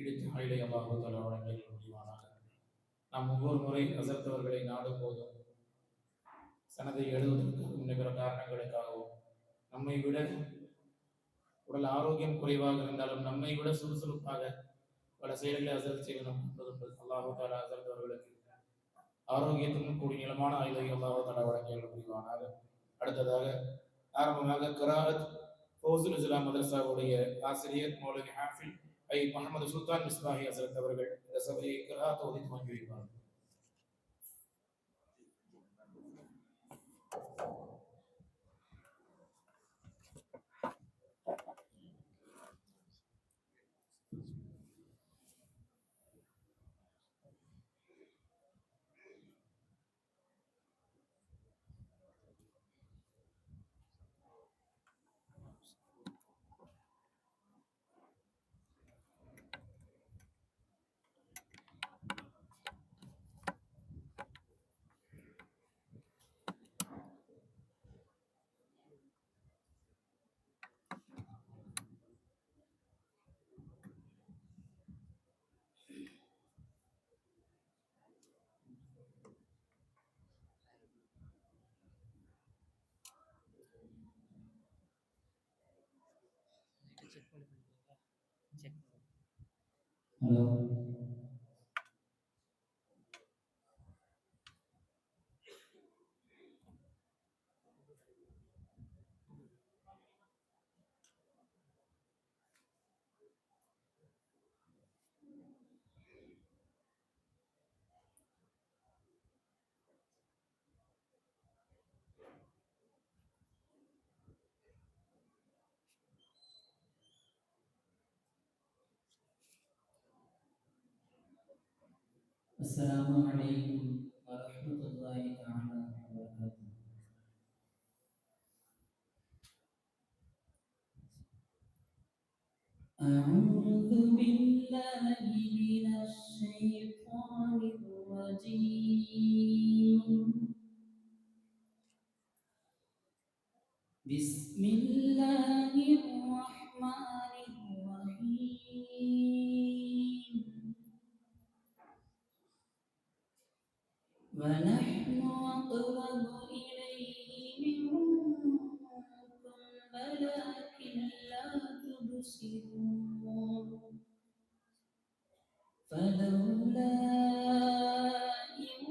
இடித்த ஆயிலை அல்லாஹு தஆலா வழங்கிய முடிவானாக. நாம் ஒவ்வொரு முறை அசர்த்தவர்களை நாடும் போதும் சனதை எழுதுவதற்கு முன்னிற காரணங்களுக்காகவும் நம்மை விட உடல் ஆரோக்கியம் குறைவாக இருந்தாலும் நம்மை விட சுறுசுறுப்பாக பல செயல்களை அசர்த் செய்வதும் என்பதுண்டு. அல்லாஹு தஆலா அசர்த்தவர்களுக்கு ஆரோக்கியத்துடன் கூடிய நிலமான ஆயுதை அல்லாஹு தஆலா வழங்கிய முடிவானாக. அடுத்ததாக ஆரம்பமாக கிராஅத் ஃபௌசுல் இஸ்லாம் மதரசாவுடைய ஆசிரியர் மௌலவி ஹாஃபில் முகமது சுல்தான் மிஸ்பாஹி ஹசரத் அவர்கள் இந்த சபையை கிராஅத் ஓதி துவங்கி வைப்பார்கள். ஹலோ, அஸ்ஸலாமு அலைக்கும் வரஹ்மத்துல்லாஹி தஆலா வபரகாத்துஹு. أعوذ بالله من الشيطان الرجيم. بسم الله الرحمن الرحيم. ونحن أقرب إليه منكم ولكن لا تبصرون. فلولا إن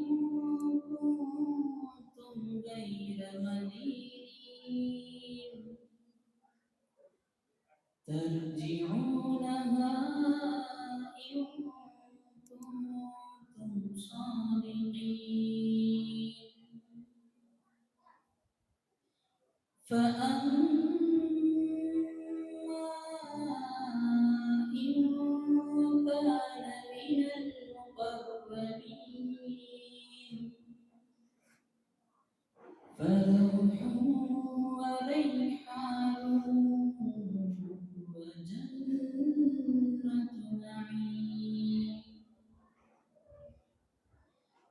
كنتم غير مدينين ترجعونها إن كنتم صادقين. فأما إن كان من المقربين فروح وريحان وجنة نعيم.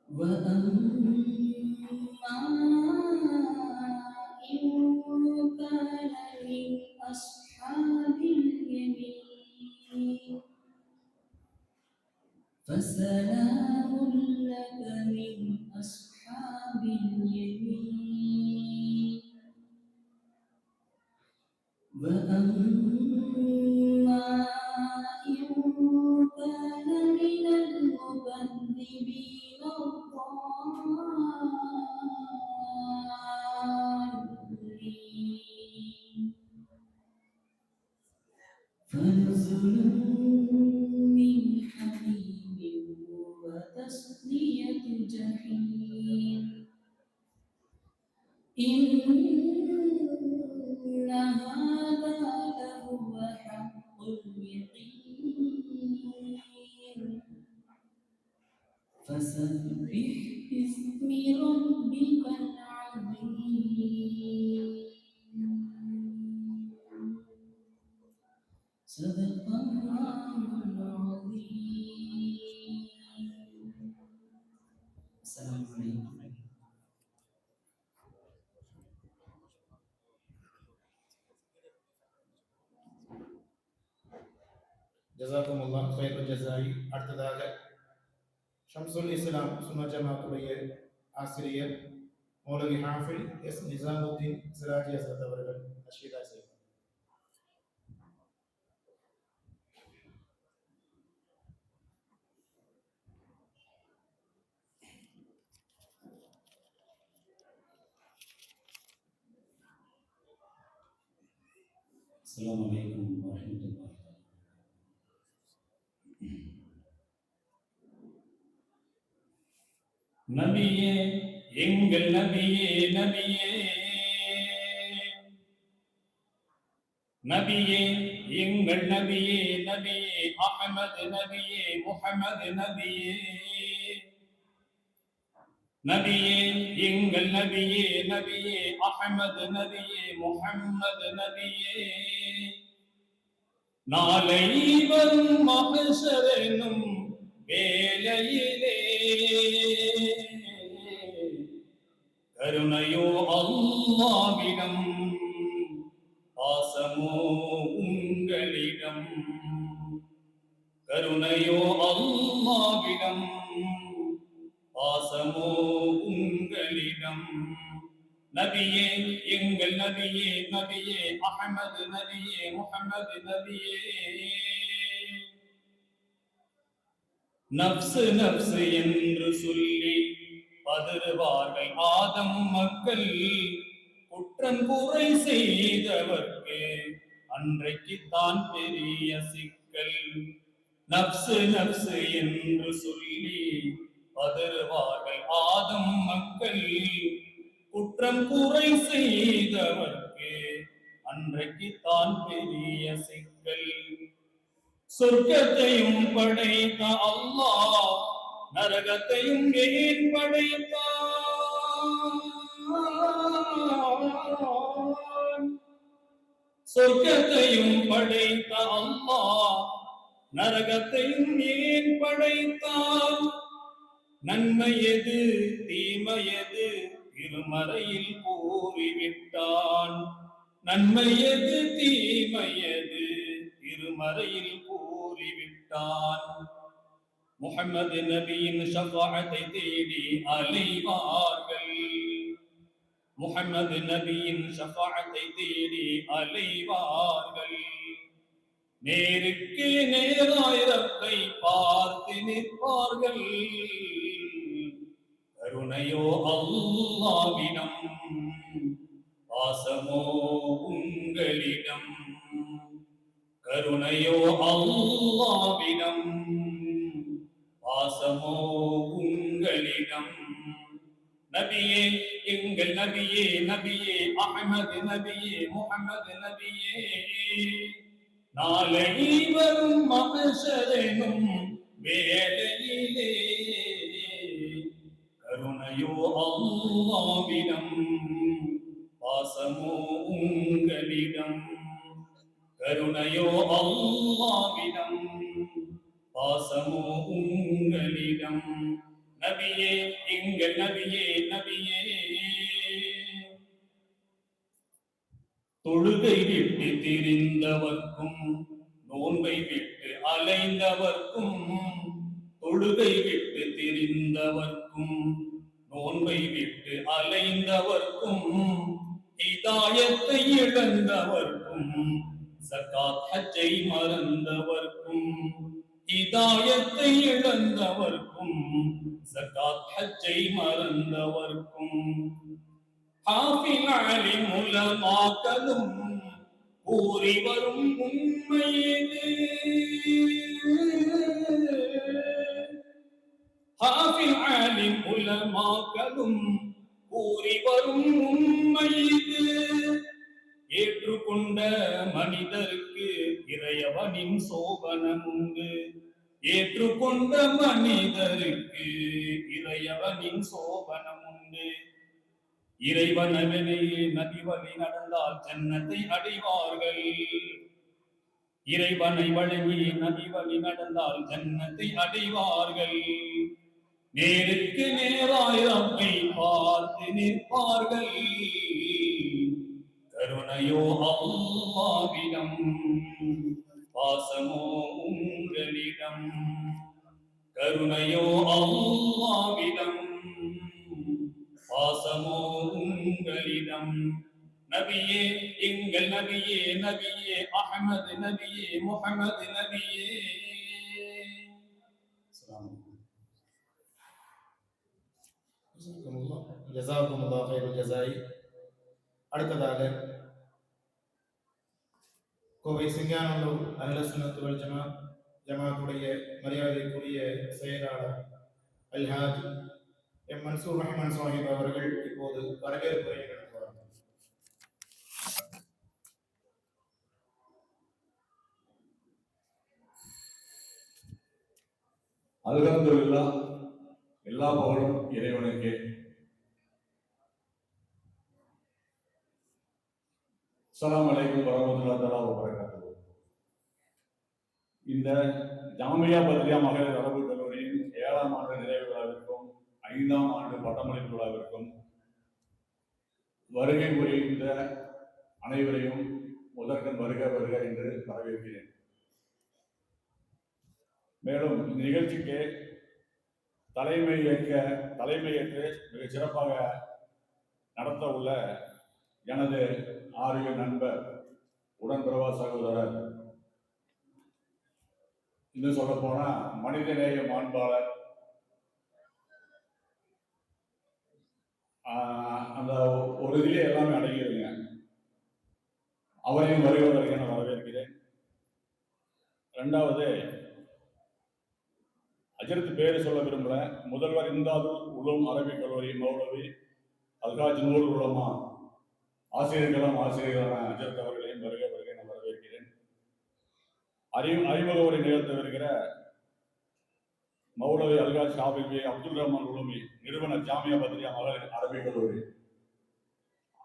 وأما إن كان من أصحاب اليمين فسلام لك من أصحاب اليمين. وأما إن كان من المكذبين الضالين فنزل من حميم وتصلية جحيم. إن هذا لهو حق اليقين. فسبح باسم ربك العظيم. صدق الله العظيم. السلام عليكم. ஜஸாக்குமுல்லாஹ் ஹைருல் ஜஸாயி. அடுத்ததாக ஷம்சுல் இஸ்லாம் சுன்ன ஜமாத்துடைய ஆசிரியர் மௌலவி ஹாஃபில் எஸ் நிசாமுத்தீன் சிராஜி ஹசரத் அவர்கள் நஷீதா செய்வார். அஸ்ஸலாமு அலைக்கும் வரஹ்மத்துல்லாஹி. நபியே எங்கள் நபியே நபியே, நபியே எங்கள் நபியே நபியே, அஹ்மது நபியே முஹம்மது நபியே, நபியே எங்கள் நபியே நபியே, அஹ்மது நபியே முஹம்மது நபியே, நாளை வரும் மஹ்ஷர் எனும் வேளையிலே கருணையோ அல்லாஹ்விடம், பாசமோ உங்களிடம், கருணையோ அல்லாஹ்விடம், பாசமோ உங்களிடம், நபியே எங்கள் நபியே நபியே, அஹ்மது நபியே முஹம்மது நபியே, நப்சு நப்சு என்று சொல்லி பதறுவார்கள் ஆதம் மக்கள், குற்றம் குறை செய்தவர்க்கு அன்றைக்குத்தான் பெரிய சிக்கல். நப்சு நப்சு என்று சொல்லி பதறுவார்கள் ஆதம் மக்கள், குற்றம் குறை செய்தவர்க்கு அன்றைக்குத்தான் பெரிய சிக்கல். சொர்க்கத்தையும் படைத்த அல்லாஹ் நரகத்தையும் ஏன் படைத்தான்? சொர்க்கத்தையும் படைத்த அல்லாஹ் நரகத்தையும் ஏன் படைத்தான்? நன்மை எது தீமை எது திருமறையில் கூறிவிட்டான். நன்மை எது தீமை எது திருமறையில் கூறிவிட்டான். முஹம்மது நபியின் ஷஃபாஅத்தை தேடி அலைவார்கள், முஹம்மது நபியின் ஷஃபாஅத்தை தேடி அலைவார்கள், நேருக்கு நேராய் ரப்பை பார்த்து நிற்பார்கள், கருணையோ அல்லாஹ்விடம், பாசமோ உங்களிடம், கருணையோ அல்லாஹ்விடம், பாசமோ உங்களிடம், நபியே எங்கள் நபியே நபியே, அஹ்மது நபியே முஹம்மது நபியே, நாளை வரும் மஹ்ஷர் எனும் வேளையிலே கருணையோ அல்லாஹ்விடம், பாசமோ உங்களிடம், கருணையோ அல்லாஹ்விடம், பாசமோ உங்களிடம், நபியே எங்கள் நபியே நபியே, தொழுகை விட்டு திரிந்தவர்க்கும் நோன்பை விட்டு அலைந்தவர்க்கும், தொழுகை விட்டு திரிந்தவர்க்கும் நோன்பை விட்டு அலைந்தவர்க்கும், ஹிதாயத்தை இழந்தவர்க்கும் ஸகாத் ஹஜ்ஜை மறந்தவர்க்கும், ஹிதாயத்தை இழந்தவர்க்கும் ஸகாத் ஹஜ்ஜை மறந்தவர்க்கும், ஹாஃபில் அலிம் உலமாக்களும் கூறி வரும் உண்மை இது, ஹாஃபில் அலிம் உலமாக்களும் கூறி வரும் உண்மை இது, ஏற்றுக்கொண்ட மனிதருக்கு இறையவனின் சோபனம் உண்டு, ஏற்றுக்கொண்ட மனிதருக்கு இறையவனின் சோபனம் உண்டு, இறைவனவனே நபி வழி நடந்தால் ஜன்னத்தை அடைவார்கள், இறைவனை வழங்கி நபி வழி நடந்தால் ஜன்னத்தை அடைவார்கள், நேருக்கு நேராய் ரப்பை பார்த்து நிற்பார்கள், கருணையோ அல்லாஹ்விடம், பாசமோ எங்களிடம், கருணையோ அல்லாஹ்விடம், பாசமோ உங்களிடம். நபியே எங்கள் நபியே, நபியே அஹ்மது நபியே, முஹம்மது நபியே. ஜஸாக்குமுல்லாஹ் கைருல் ஜஸாய். அடுத்ததாக கோவை சிங்கானல்லூர் அஹ்லு சுன்னத் வல் ஜமாத்துடைய மரியாதைக்குரிய செயலாளர் அல்ஹாஜ் எம் மன்சூர் ரஹ்மான் சாஹிப் அவர்கள் இப்போது வரவேற்புரை நடத்துவார்கள். அல்ஹம்துலில்லாஹ், எல்லா புகழும் இறைவனுக்கே. அஸ்ஸலாமு அலைக்கும் வரஹ்மத்துல்லாஹி தஆலா வ பரகாத்துஹு. இந்த ஜாமியா பத்ரியா மகளிர் அரபு கல்லூரியின் 7ஆம் ஆண்டு நிறைவு விழாவிற்கும் 5ஆம் ஆண்டு பட்டமளிப்பு விழாவிற்கும் வருகை புரிந்த அனைவரையும் முதற்கண் வருக வருக என்று வரவேற்கிறேன். மேலும் இந்த நிகழ்ச்சிக்கு தலைமையேற்று மிக சிறப்பாக நடத்த உள்ள எனது ஆரிய நண்பர், உடன்பிறவா சகோதரர், இன்னும் சொல்ல போனா மனிதநேய மாண்பாளர், அந்த ஒரு இதிலே எல்லாமே அடங்கிடுங்க, அவரையும் வருவதற்கு என வரவேற்கிறேன். இரண்டாவது, அஜரத்து பேரு சொல்ல விரும்பல, முதல்வர் இம்தாதுல் உலூம் அரபிக் கல்லூரி மௌலவி அல்ஹாஜ் நூர் உலமா ஆசிரியர்களான அஜரத் அவர்களையும் வருக வருக என வரவேற்கிறேன். அறிமுக உரை நிகழ்த்தவிருக்கிற மௌலவி அல்ஹாஜ் ஷாபில் அப்துல் ரஹ்மான் உலூமி, நிறுவனர் ஜாமியா பத்ரியா மகளிர் அரபிக் கல்லூரி.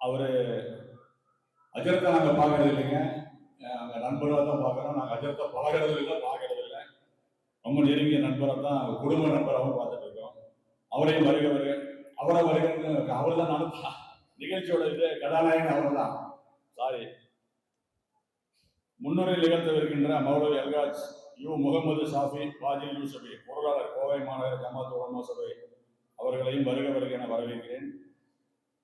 அவரு அஜரத்தை நாங்க பார்க்கறது இல்லைங்க, நாங்க நண்பராக தான் பார்க்கிறோம். நாங்க அஜரத்தை பழகிறது இல்லை, பார்க்கறது இல்லை. ரொம்ப நெருங்கிய நண்பராக தான், குடும்ப நண்பராகவும் பார்த்துட்டு இருக்கோம். அவரையும் வருக வருக. அவரை வருக, அவர் தான் நடத்தா நிகழ்ச்சியோட இது கதாநாயகன் அவர் தான். சாரி, முன்னுரை நிகழ்த்தவிருக்கின்ற மௌலவி அல்ஹாஜ் யு முகமது ஷாஃபி வாஜில் யூசபி, பொருளாளர், கோவை மாநகர ஜமாத் உலமா சபை அவர்களையும் வருக வருக என வரவேற்கிறேன்.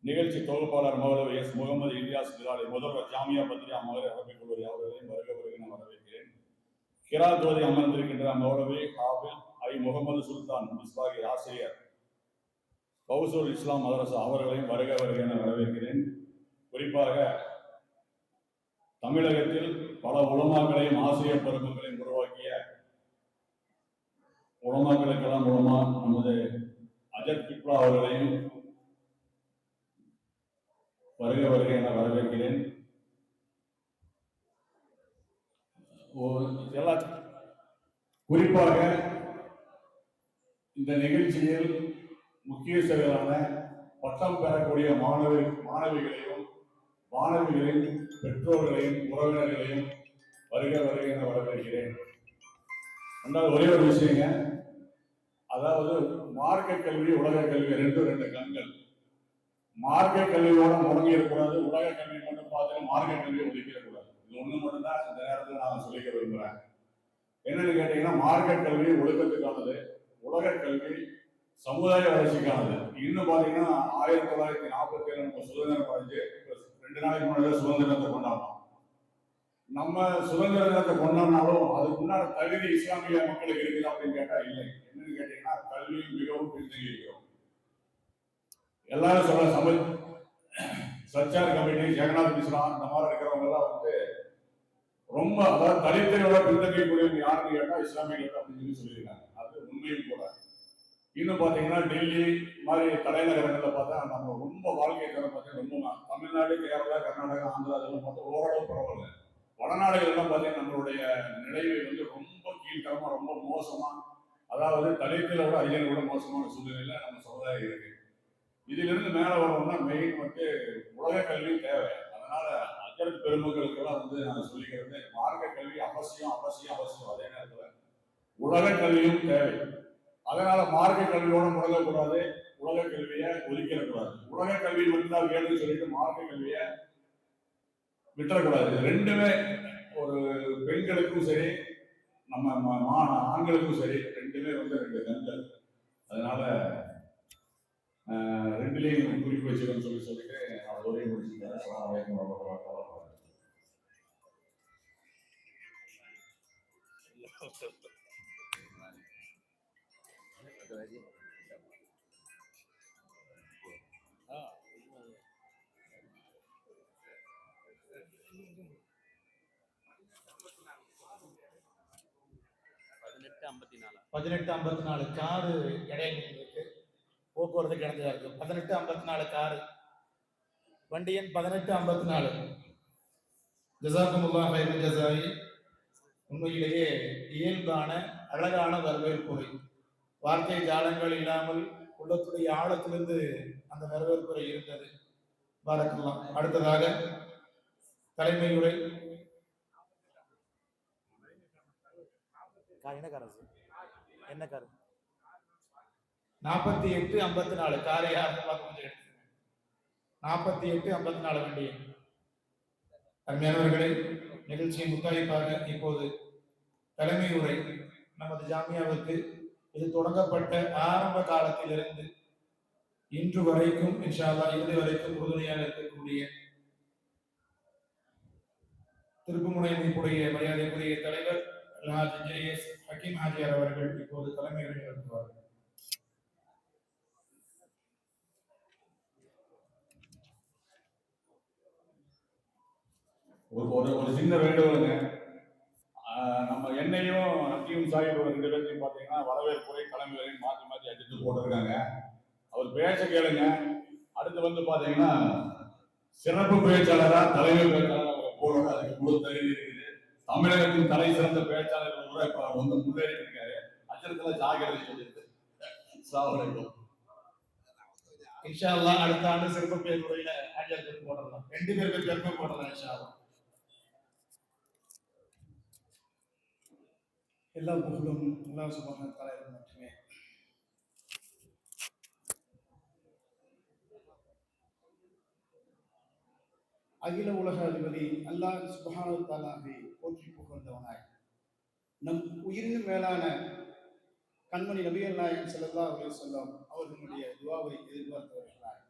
நிகழ்ச்சி தொகுப்பாளர் மௌலவி எஸ் முகமது இலியாஸ் பிலாலி, முதல்வர் ஜாமியா பத்ரியா மகளிர் அரபிக் கல்லூரி அவர்களையும் வருக வருக என வரவேற்கிறேன். கிராத் ஓதி அமர்ந்திருக்கின்ற மௌலவி ஹாபில் ஐ முகமது சுல்தான் மிஸ்பாகி, ஆசிரியர், கௌசூல் இஸ்லாம் மதரசா அவர்களையும் வருக வருக என வரவேற்கிறேன். குறிப்பாக தமிழகத்தில் பல உலமாக்களையும் ஆசிரியர் பெருமக்களையும் உருவாக்கிய உலமாக்களுக்கெல்லாம் உலமா நமது அஜத் பிப்லா அவர்களையும் வருக வருக என வரவேற்கிறேன். குறிப்பாக இந்த நிகழ்ச்சியில் முக்கியஸ்தர்களான பட்டம் பெறக்கூடிய மாணவிகளையும் மாணவிகளின் பெற்றோர்களையும் உறவினர்களையும் வருக வருக என வரவேற்கிறேன். ரெண்டாவது ஒரே ஒரு விஷயங்க, அதாவது மார்க்க கல்வி உலக கல்வி ரெண்டு கண்கள். மார்க்க கல்வியோட முடங்கி இருக்கக்கூடாது, உலக கல்வி மட்டும் பார்த்துட்டு மார்க்க கல்வியை ஒதுக்கிடக்கூடாது. இது ஒண்ணு மட்டும்தான் இந்த நேரத்தில் நான் சொல்லிக்க விரும்புகிறேன். என்னன்னு கேட்டீங்கன்னா, மார்க்க கல்வி ஒழுக்கத்துக்கானது, உலக கல்வி சமுதாய வளர்ச்சிக்கானது. இன்னும் பாத்தீங்கன்னா 1947 நம்ம சுதந்திரம் அடைஞ்சு 2 நாளைக்கு முன்னாடி சுதந்திரத்தை கொண்டாடணும். நம்ம சுதந்திர தினத்தை கொண்டாடினாலும் அதுக்கு முன்னாடி தகுதி இஸ்லாமிய மக்களுக்கு இருக்குது அப்படின்னு கேட்டா இல்லை. என்னன்னு கேட்டீங்கன்னா, கல்வி மிகவும் பின்தங்கி இருக்கிறோம். எல்லாரும் சொல்ல சச்சார் கமிட்டி, ஜெகநாத் மிஸ்ரா இந்த மாதிரி இருக்கிறவங்க எல்லாம் ரொம்ப, அதாவது தலித்தரோட பின்தங்கக்கூடியவங்க யாருன்னு கேட்டா இஸ்லாமியர்கள் அப்படின்னு சொல்லியிருக்காங்க. அது உண்மையும் கூட. இன்னும் பாத்தீங்கன்னா டெல்லி மாதிரி தலைநகரங்கள்ல பார்த்தா நம்ம ரொம்ப வாழ்க்கை தரம் பார்த்தீங்கன்னா ரொம்ப, தமிழ்நாடு, கேரளா, கர்நாடகா, ஆந்திரா இதெல்லாம் பார்த்தா ஓரளவு பரவாயில்ல. வடநாடுகள் எல்லாம் பார்த்தீங்கன்னா நம்மளுடைய நிலைமை ரொம்ப கீழ்த்தரமா, ரொம்ப மோசமா, அதாவது தலித்தரோட ஐயனோட மோசமான சூழ்நிலையில நம்ம சமுதாயம் இருக்கு. இதுல இருந்து மேல வரணும்னா மெயின் உலக கல்வி தேவை. அதனால அஜரத் பெருமக்களுக்கு எல்லாம் நான் சொல்லிக்கிறது, மார்க்க கல்வி அவசியம் அவசியம் அவசியம். அதே நேரத்துல உலக கல்வியும் தேவை. அதனால மார்க்க கல்வியோட முடங்கக்கூடாது, உலக கல்வியை ஒதுக்கிடக்கூடாது. உலக கல்வி மட்டும்தான் வேணும்னு சொல்லிட்டு மார்க்க கல்வியை விட்டுறக்கூடாது. ரெண்டுமே ஒரு பெண்களுக்கும் சரி, ஆண்களுக்கும் சரி ரெண்டுமே வந்து 2 கண்கள். அதனால ரெண்டுலேயும் குறிப்பு வச்சுக்கணும்னு சொல்லிட்டு அதோடய முடிச்சுக்கிறேன். பதினெட்டு 54 காரு இடையில இருக்கு, போக்குவரத்துக்கு இடைஞ்சா இருக்கு. 1854 காரு, வண்டி எண் 1854. ஜஸாக்குமுல்லாஹ் ஹைரன் ஜஸாயி. உண்மையிலேயே இயல்பான அழகான வரவேற்புரை, வார்த்தை ஜாலங்கள் இல்லாமல் உள்ளத்துடைய ஆழத்திலிருந்து அந்த வரவேற்புரை இருந்தது. பாரக்கல்லாஹ். அடுத்ததாக தலைமை உரை என்ன காரு 4854 காரை கொஞ்சம் எடுத்துங்க. 4854 வண்டி. அருமையானவர்களே, நிகழ்ச்சியை முத்தாய்ப்பாக இப்போது தலைமை உரை நமது ஜாமியாவுக்கு இது தொடங்கப்பட்ட ஆரம்ப காலத்திலிருந்து இன்று வரைக்கும் இன்ஷா அல்லாஹ் இறுதி வரைக்கும் உறுதுணையாக இருக்கக்கூடிய திருப்புமுனை அமைப்புடைய மரியாதைக்குரிய தலைவர் ஜே.எஸ். ஹக்கீம் ஹாஜியார் அவர்கள் இப்போது தலைமை உரை நடத்துவார்கள். ஒரு சின்ன வேண்டுகோளுங்க. நம்ம என்னையும் ஹக்கீம் சாஹிப் 2 பேர்த்தையும் பார்த்தீங்கன்னா வரவேற்புரை தலைமையுரையும் மாற்றி மாற்றி அடித்து போட்டிருக்காங்க. அவர் பேச கேளுங்க. அடுத்து வந்து பார்த்தீங்கன்னா சிறப்பு பேச்சாளரா தலைமை பேச்சாளராக போடுறது அதுக்கு முழு தகுதி இருக்குது. தமிழகத்தின் தலை சிறந்த பேச்சாளர்கள் கூட இப்ப வந்து முன்னேறி இருக்காரு. அச்சரத்துல ஜாகிரதை சொல்லியிருக்கு. இன்ஷா அல்லாஹ் அடுத்த ஆண்டு சிறப்பு பேருரையில ஆஜர் போடலாம். 2 பேருக்கு பெருமை போடலாம் இன்ஷா அல்லாஹ். எல்லா புகழும் அல்லாஹ் சுப்ஹானஹு வ தஆலா மட்டுமே. அகில உலக அதிபதி அல்லாஹ் சுப்ஹானஹு வ தஆலாவை போற்றி புகழ்ந்தவனாய் நம் உயிரினும் மேலான கண்மணி நபிகள் நாயகம் ஸல்லல்லாஹு அலைஹி வஸல்லம் அவர்களுடைய துஆவை எதிர்பார்த்தவர்களாய்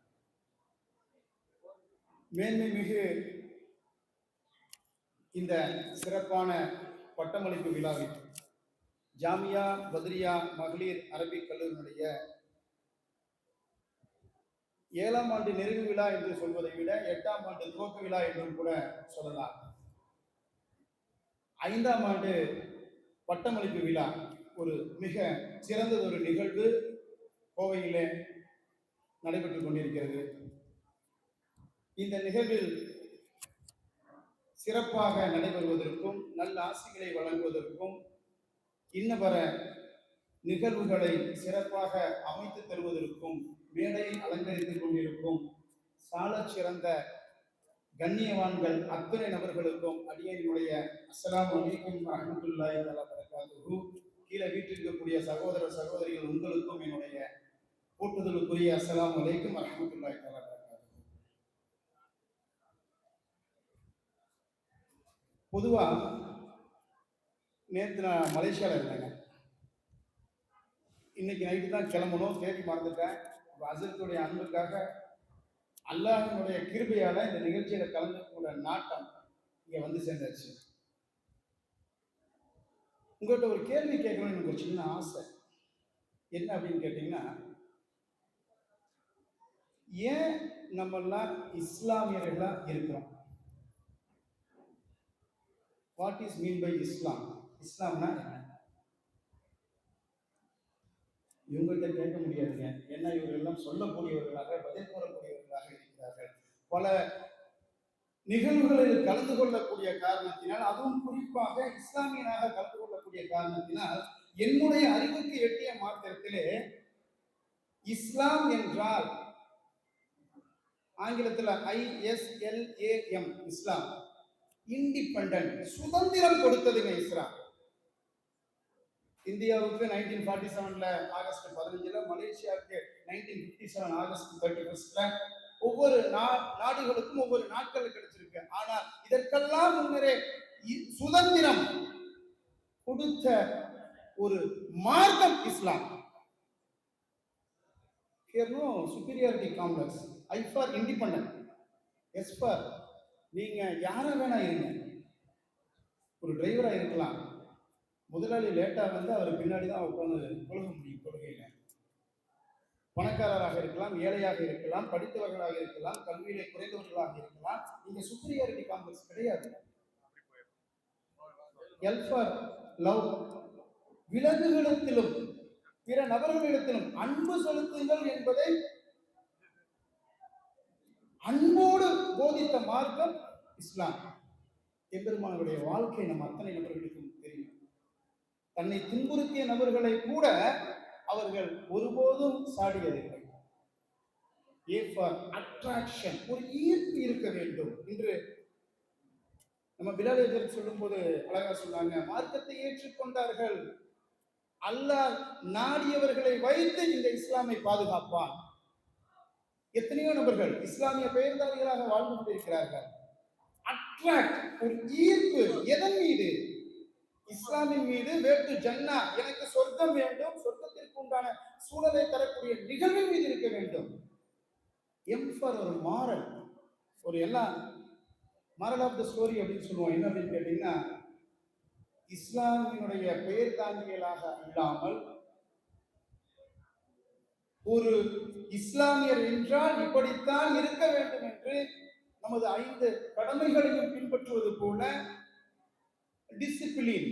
மேன்மை மிகு இந்த சிறப்பான பட்டமளிப்பு விழாவில் ஜாமியா பத்ரியா மகளிர் அரபிக் கல்லூரியினுடைய 7ஆம் ஆண்டு நிறைவு விழா என்று சொல்வதை விட 8ஆம் ஆண்டு துவக்க விழா என்றும் கூட சொல்லலாம். 5ஆம் ஆண்டு பட்டமளிப்பு விழா ஒரு மிக சிறந்ததொரு நிகழ்வு கோவையிலே நடைபெற்றுக் கொண்டிருக்கிறது. இந்த நிகழ்வில் சிறப்பாக நடைபெறுவதற்கும் நல்ல ஆசிகளை வழங்குவதற்கும் இன்னவர நிகழ்வுகளை சிறப்பாக அமைத்து தருவதற்கும் மேடையை அலங்கரித்துக் கொண்டிருக்கும் சாலச் சிறந்த கண்ணியவான்கள் அத்தனை நபர்களுக்கும் அடியனுடைய அஸ்ஸலாமு அலைக்கும் வரஹ்மத்துல்லாஹி வ பரகாத்துஹு. கீழே வீட்டிற்கக்கூடிய சகோதர சகோதரிகள் உங்களுக்கும் என்னுடைய போற்றுதலுக்குரிய அஸ்ஸலாமு அலைக்கும் வரஹ்மத்துல்லாஹி வ பரகாத்துஹு. பொதுவா நேற்று நான் மலேசியாவில் இருந்தேங்க. இன்னைக்கு நைட்டு தான் கிளம்பணும், தேடி மறந்துட்டேன். அசரத்துடைய அன்புக்காக அல்லாஹ்வினுடைய கிருபையால இந்த நிகழ்ச்சியில கலந்துக்கூடிய நாட்டம் இங்க வந்து சேர்ந்தாச்சு. உங்கள்கிட்ட ஒரு கேள்வி கேட்கணும்னு எனக்கு ஒரு சின்ன ஆசை. என்ன அப்படின்னு கேட்டீங்கன்னா, ஏன் நம்மெல்லாம் இஸ்லாமியர்களா இருக்கிறோம்? வாட் இஸ் மீன் பை இஸ்லாம்? இஸ்லாம்னா என்ன? இவங்கள்ட்ட கேட்க முடியாதுங்க. ஏன்னா இவர்கள் எல்லாம் சொல்லக்கூடியவர்களாக பதில் கூறக்கூடியவர்களாக இருக்கிறார்கள். பல நிகழ்வுகளில் கலந்து கொள்ளக்கூடிய காரணத்தினால், அதுவும் குறிப்பாக இஸ்லாமியனாக கலந்து கொள்ளக்கூடிய காரணத்தினால், என்னுடைய அறிவுக்கு எட்டிய மாத்திரத்திலே இஸ்லாம் என்றால் ஆங்கிலத்தில் ISLAM இஸ்லாம், இண்டிபெண்டன்ட், சுதந்திரம் கொடுத்ததுங்க இஸ்லாம். இந்தியாவுக்கு 1947 ஆகஸ்ட் 15, மலேசியாவுக்கு 1957 ஆகஸ்ட் 31, ஒவ்வொரு நாடுகளுக்கும் ஒவ்வொரு நாட்கள் கிடைச்சிருக்கு. ஆனால் இதற்கெல்லாம் முன்னரே சுதந்திரம் கொடுத்த ஒரு மார்க்கம் இஸ்லாம். Here no superiority complex. I for independent. S for நீங்க யாரா வேணா இருங்க. ஒரு டிரைவரா இருக்கலாம். முதலாளி லேட்டா வந்து அவர் பின்னாடி தான் உட்கார்ந்து தொழுக முடியும் தொழுகையில. பணக்காரராக இருக்கலாம், ஏழையாக இருக்கலாம், படித்தவர்களாக இருக்கலாம், கல்வியிலே குறைந்தவர்களாக இருக்கலாம். நீங்க சுப்பீரியாரிட்டி காம்ப்ளெக்ஸ் கிடையாது. L for love. விலங்குகளிடத்திலும் பிற நபர்களிடத்திலும் அன்பு செலுத்துங்கள் என்பதை அன்போடு போதித்த மார்க்கம் இஸ்லாம். எம்பெருமானுடைய வாழ்க்கை நம்ம அத்தனை நபர்களுக்கும் தெரியும். தன்னை துன்புறுத்திய நபர்களை கூட அவர்கள் ஒருபோதும் சாடியதில்லை. A for attraction. ஒரு ஈர்ப்பு இருக்க வேண்டும். இன்று நம்ம பிலால் சொல்லும் போது அழகா சொன்னாங்க, மார்க்கத்தை ஏற்றுக்கொண்டார்கள், அல்லாஹ் நாடியவர்களை வைத்து இந்த இஸ்லாமை பாதுகாப்பான். எத்தனையோ நபர்கள் இஸ்லாமிய பெயர்தாரிகளாக வாழ்ந்து கொண்டிருக்கிறார்கள். அட்ராக்ட், ஒரு ஈர்ப்பு எதன் மீது? இஸ்லாமின் மீது. வேட்டு ஜன்னா, எனக்கு சொர்க்கம் வேண்டும், சொர்க்கத்திற்கு உண்டான சூழலை தரக்கூடிய நிகழ்வின் மீது இருக்க வேண்டும். எம் ஃபார் ஒரு மாரல், ஒரு எல்லாம் மாரல் ஆஃப் த ஸ்டோரி அப்படின்னு சொல்லுவோம். என்ன அப்படின்னு கேட்டீங்கன்னா, இஸ்லாமினுடைய பெயர் தாங்கியலாக இல்லாமல் ஒரு இஸ்லாமியர் என்றால் இப்படித்தான் இருக்க வேண்டும் என்று நமது 5 கடமைகளையும் பின்பற்றுவது போல டிசிப்ளின்.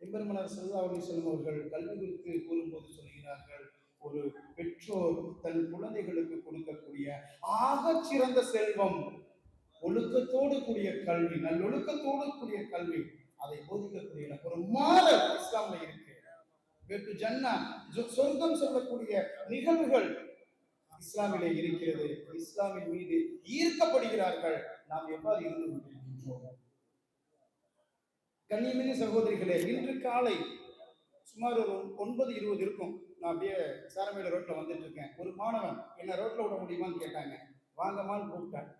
எம்பெருமானார் ஸல்லல்லாஹு அலைஹி வஸல்லம் அவர்கள் கல்வி குறித்து கூறும்போது சொல்கிறார்கள், ஒரு பெற்றோர் தன் குழந்தைகளுக்கு கொடுக்கக்கூடிய ஆகச் சிறந்த செல்வம் ஒழுக்கத்தோடு கூடிய கல்வி, நல்லொழுக்கத்தோடு கூடிய கல்வி. அதை போதிக்கக்கூடிய ஒரு மாரல் இஸ்லாம்ல இருக்கு. வெட்டு ஜன்னா, சொர்க்கம் சொல்லக்கூடிய நிகழ்வுகள் இஸ்லாமிலே இருக்கிறது. இஸ்லாமின் மீது ஈர்க்கப்படுகிறார்கள். நாம் எவ்வாறு இருந்து கொண்டிருக்கின்றோம்? கண்ணியமிகு சகோதரிகளே, இன்று காலை சுமார் ஒரு 9:20 இருக்கும். நான் அப்படியே சாரமேடு ரோட்ல வந்துட்டு இருக்கேன். ஒரு மாணவன் என்ன ரோட்ல விட முடியுமான்னு கேட்டாங்க. வாங்கம்மான்னு கூப்பிட்டேன்.